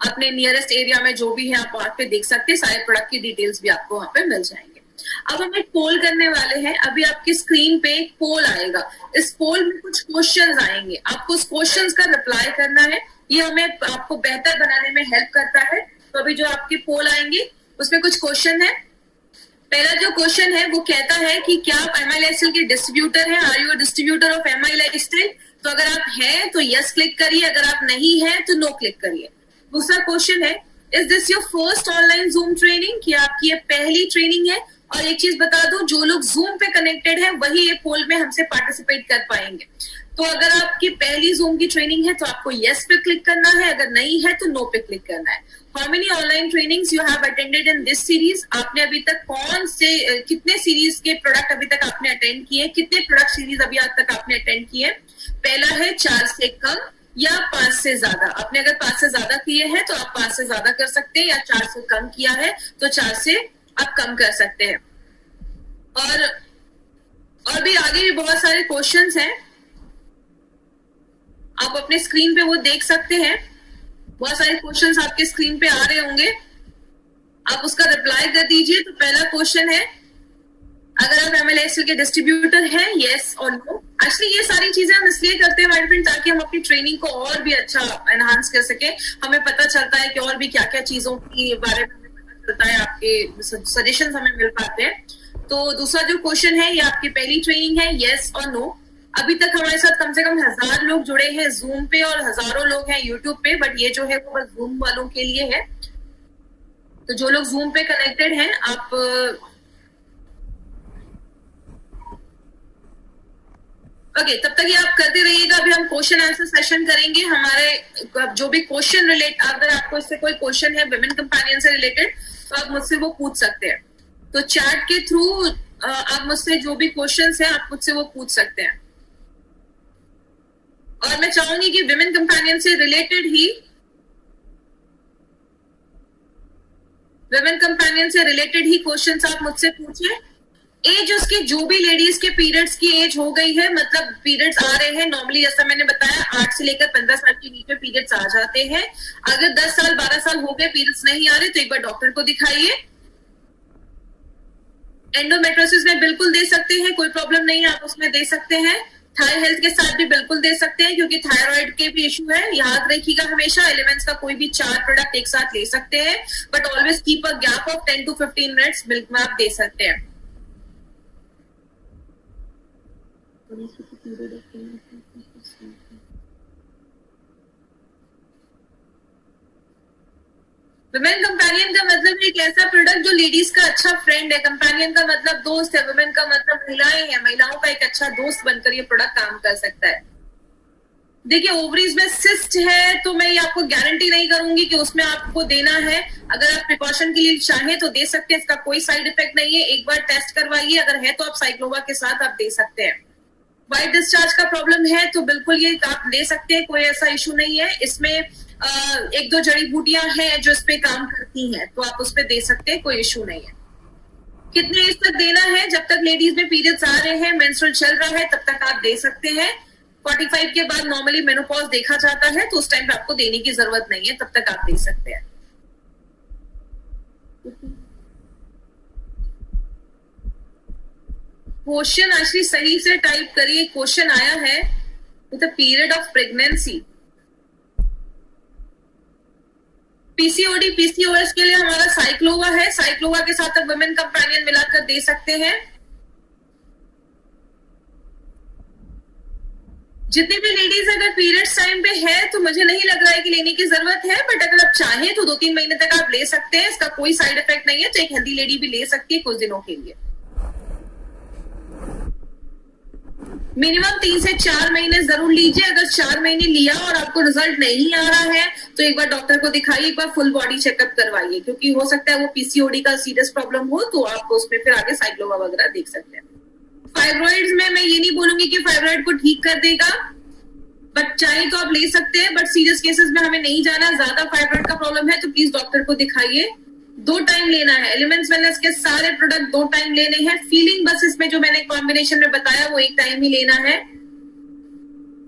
अपने नियरेस्ट एरिया में जो भी है आप वहां पे देख सकते हैं, सारे प्रोडक्ट की डिटेल्स भी आपको वहां पे मिल जाएंगे। अब हम एक पोल करने वाले हैं, अभी आपकी स्क्रीन पे एक पोल आएगा, इस पोल में कुछ क्वेश्चंस आएंगे, आपको उस क्वेश्चंस का रिप्लाई करना है। ये हमें आपको बेहतर बनाने में हेल्प करता है। तो अभी जो आपके पोल आएंगे उसमें कुछ क्वेश्चन है। पहला जो क्वेश्चन है वो कहता है कि क्या आप एमआई लाइफस्टाइल के डिस्ट्रीब्यूटर हैं? Are you a distributor of Mi Lifestyle? तो अगर आप हैं तो यस क्लिक करिए, अगर आप नहीं है तो नो क्लिक करिए। दूसरा क्वेश्चन है, is this your first online zoom training? क्या आपकी ये पहली ट्रेनिंग है? और एक चीज बता दूं, जो लोग जूम पे कनेक्टेड है वही ये पोल में हमसे पार्टिसिपेट कर पाएंगे। तो अगर आपकी पहली जूम की ट्रेनिंग है तो आपको यस पे क्लिक करना है, अगर नहीं है तो नो पे क्लिक करना है। How many online trainings you have attended in this series? आपने अभी तक कौन से कितने सीरीज के प्रोडक्ट अभी तक आपने अटेंड किए? कितने प्रोडक्ट सीरीज अभी आज तक आपने अटेंड किए? पहला है 4 से कम या 5 से ज्यादा। आपने अगर 5 से ज्यादा किए हैं तो आप 5 से ज्यादा कर सकते हैं, या 4 से कम किया है तो 4 से आप कम कर सकते हैं। और भी आगे भी बहुत सारे क्वेश्चंस हैं, आप अपने स्क्रीन पे वो देख सकते हैं। बहुत सारे क्वेश्चंस आपके स्क्रीन पे आ रहे होंगे, आप उसका रिप्लाई कर दीजिए। तो पहला क्वेश्चन है, अगर आप एमएलएसएल के डिस्ट्रीब्यूटर हैं, यस और नो। एक्चुअली ये सारी चीजें हम इसलिए करते हैं माय फ्रेंड, ताकि हम अपनी ट्रेनिंग को और भी अच्छा एनहांस कर सके। हमें पता चलता है कि और भी क्या क्या चीजों के बारे में हमें पता चलता है, आपके सजेशंस हमें मिल पाते हैं। तो दूसरा जो क्वेश्चन है, ये आपकी पहली ट्रेनिंग है, यस और नो। अभी तक हमारे साथ कम से कम 1000 लोग जुड़े हैं जूम पे और हजारों लोग हैं यूट्यूब पे, बट ये जो है वो बस जूम वालों के लिए है। तो जो लोग जूम पे कनेक्टेड हैं, आप ओके तब तक ये आप करते रहिएगा। अभी हम क्वेश्चन आंसर सेशन करेंगे। हमारे जो भी क्वेश्चन अगर आपको इससे कोई क्वेश्चन है विमेन कंपेनियन से रिलेटेड, तो आप मुझसे वो पूछ सकते हैं। तो चैट के थ्रू आप मुझसे जो भी क्वेश्चंस हैं, आप मुझसे वो पूछ सकते हैं। और मैं चाहूंगी कि विमेन कंपेनियन से रिलेटेड ही क्वेश्चंस आप मुझसे पूछिए। एज उसकी जो भी लेडीज के पीरियड्स की एज हो गई है, मतलब पीरियड्स आ रहे हैं नॉर्मली, जैसा मैंने बताया 8 से लेकर 15 साल के बीच में पीरियड्स आ जाते हैं। अगर 10 साल 12 साल हो गए पीरियड्स नहीं आ रहे, तो एक बार डॉक्टर को दिखाइए। एंडोमेट्रोसिस में बिल्कुल दे सकते हैं, कोई प्रॉब्लम नहीं है, आप उसमें दे सकते हैं। थाई हेल्थ के साथ भी बिल्कुल दे सकते हैं, क्योंकि थायराइड के भी इशू है। याद रखिएगा हमेशा एलिमेंट्स का कोई भी 4 प्रोडक्ट एक साथ ले सकते हैं, but always keep a gap of 10 to 15 minutes milk में आप दे सकते हैं। विमेन कंपेनियन का मतलब एक ऐसा प्रोडक्ट जो लेडीज का अच्छा फ्रेंड है। कंपेनियन का मतलब दोस्त है, वुमेन का मतलब महिलाएं हैं। महिलाओं का एक अच्छा दोस्त बनकर ये प्रोडक्ट काम कर सकता है। देखिए ओवरीज में सिस्ट है, तो मैं ये आपको गारंटी नहीं करूंगी कि उसमें आपको देना है। अगर आप प्रिकॉशन के लिए चाहें तो दे सकते हैं, इसका कोई साइड इफेक्ट नहीं है। एक बार टेस्ट करवाइए, अगर है तो आप साइक्लोवा के साथ आप दे सकते हैं। वाइट डिस्चार्ज का प्रॉब्लम है तो बिल्कुल ये आप ले सकते हैं, कोई ऐसा इशू नहीं है। इसमें 1-2 जड़ी बूटियां हैं जो इस पे काम करती हैं, तो आप उस पे दे सकते हैं, कोई इशू नहीं है। कितने एज तक देना है? जब तक लेडीज में पीरियड्स आ रहे हैं, मेंस्ट्रुअल चल रहा है, तब तक आप दे सकते हैं। 45 के बाद नॉर्मली मेनोपॉज देखा जाता है, तो उस टाइम पे आपको देने की जरूरत नहीं है, तब तक आप दे सकते हैं। क्वेश्चन एक्चुअली सही से टाइप करिए। क्वेश्चन आया है with the period of pregnancy. PCOD PCOS के लिए हमारा साइक्लोवा है। साइक्लोवा के साथ आप वुमेन कंपेनियन मिलाकर दे सकते हैं। जितनी भी लेडीज अगर पीरियड्स टाइम पे है, तो मुझे नहीं लग रहा है कि लेने की जरूरत है, बट अगर आप चाहें तो 2-3 महीने तक आप ले सकते हैं। इसका कोई साइड इफेक्ट नहीं है, तो एक हेल्दी लेडी भी ले सकती है कुछ दिनों के लिए। मिनिमम 3 से 4 महीने जरूर लीजिए। अगर 4 महीने लिया और आपको रिजल्ट नहीं आ रहा है, तो एक बार डॉक्टर को दिखाइए, एक बार फुल बॉडी चेकअप करवाइए, क्योंकि हो सकता है वो पीसीओडी का सीरियस प्रॉब्लम हो, तो आप उसमें फिर आगे साइक्लोवा वगैरह देख सकते हैं। फाइब्रॉइड्स में मैं ये नहीं बोलूंगी कि फाइब्रॉइड को ठीक कर देगा, बट चाहे तो आप ले सकते हैं, बट सीरियस केसेस में हमें नहीं जाना। ज्यादा फाइब्रॉइड का प्रॉब्लम है तो प्लीज डॉक्टर को दिखाइए। 2 टाइम लेना है। एलिमेंट्स वेलनेस के सारे प्रोडक्ट 2 टाइम लेने हैं। फीलिंग बस इसमें जो मैंने कॉम्बिनेशन में बताया वो 1 टाइम ही लेना है।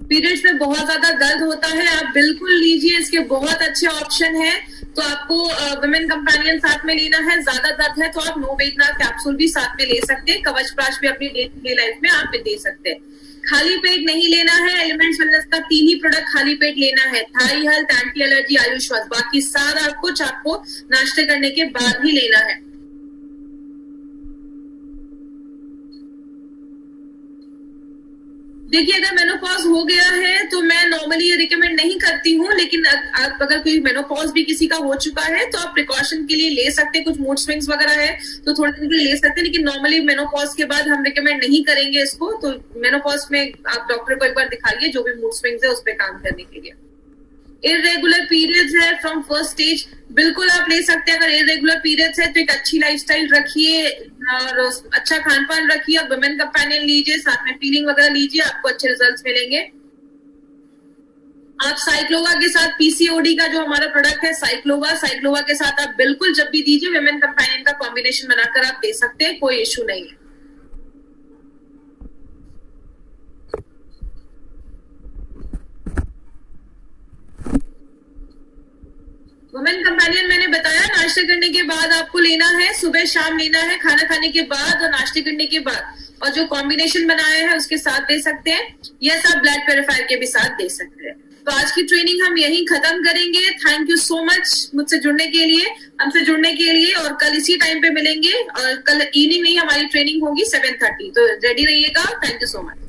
पीरियड्स में बहुत ज्यादा दर्द होता है, आप बिल्कुल लीजिए, इसके बहुत अच्छे ऑप्शन है। तो आपको वुमेन कंपेनियन साथ में लेना है। ज्यादा दर्द है तो आप नो वेटनार कैप्सूल भी साथ में ले सकते हैं। कवच प्राश भी अपनी डे टू डे लाइफ में आप दे सकते हैं। खाली पेट नहीं लेना है। एलिमेंट्स वेलनेस का 3 ही प्रोडक्ट खाली पेट लेना है, थाई हेल्थ, एंटी एलर्जी, आयुष। बाकी सारा कुछ आपको नाश्ते करने के बाद ही लेना है। देखिए अगर मेनोपॉज हो गया है तो मैं नॉर्मली ये रिकमेंड नहीं करती हूँ, लेकिन अगर कोई मेनोपॉज भी किसी का हो चुका है तो आप प्रिकॉशन के लिए ले सकते हैं। कुछ मूड स्विंग्स वगैरह है तो थोड़े दिन के लिए ले सकते हैं, लेकिन नॉर्मली मेनोपॉज के बाद हम रिकमेंड नहीं करेंगे इसको। तो मेनोपॉज में आप डॉक्टर को एक बार दिखाइए, जो भी मूड स्विंग्स है उस पर काम करने के लिए। इरेगुलर पीरियड्स है फ्रॉम फर्स्ट स्टेज, बिल्कुल आप ले सकते हैं। अगर इरेगुलर पीरियड्स है तो एक अच्छी लाइफस्टाइल रखिए और अच्छा खान पान रखिए, और वुमेन कंपेनियन लीजिए, साथ में फीलिंग वगैरह लीजिए, आपको अच्छे रिजल्ट्स मिलेंगे। आप साइक्लोवा के साथ पीसीओडी का जो हमारा प्रोडक्ट है साइक्लोवा के साथ आप बिल्कुल जब भी दीजिए वुमेन कंपेनियन का कॉम्बिनेशन बनाकर आप दे सकते हैं, कोई इशू नहीं है। वुमेन कंपेनियन मैंने बताया नाश्ते करने के बाद आपको लेना है, सुबह शाम लेना है, खाना खाने के बाद और नाश्ते करने के बाद। और जो कॉम्बिनेशन बनाए हैं उसके साथ दे सकते हैं, या आप ब्लड प्योरीफायर के भी साथ दे सकते हैं। तो आज की ट्रेनिंग हम यहीं खत्म करेंगे। थैंक यू सो मच मुझसे जुड़ने के लिए, हमसे जुड़ने के लिए, और कल इसी टाइम पे मिलेंगे, और कल इवनिंग में ही हमारी ट्रेनिंग होगी 7:30, तो रेडी रहिएगा। Thank you so much.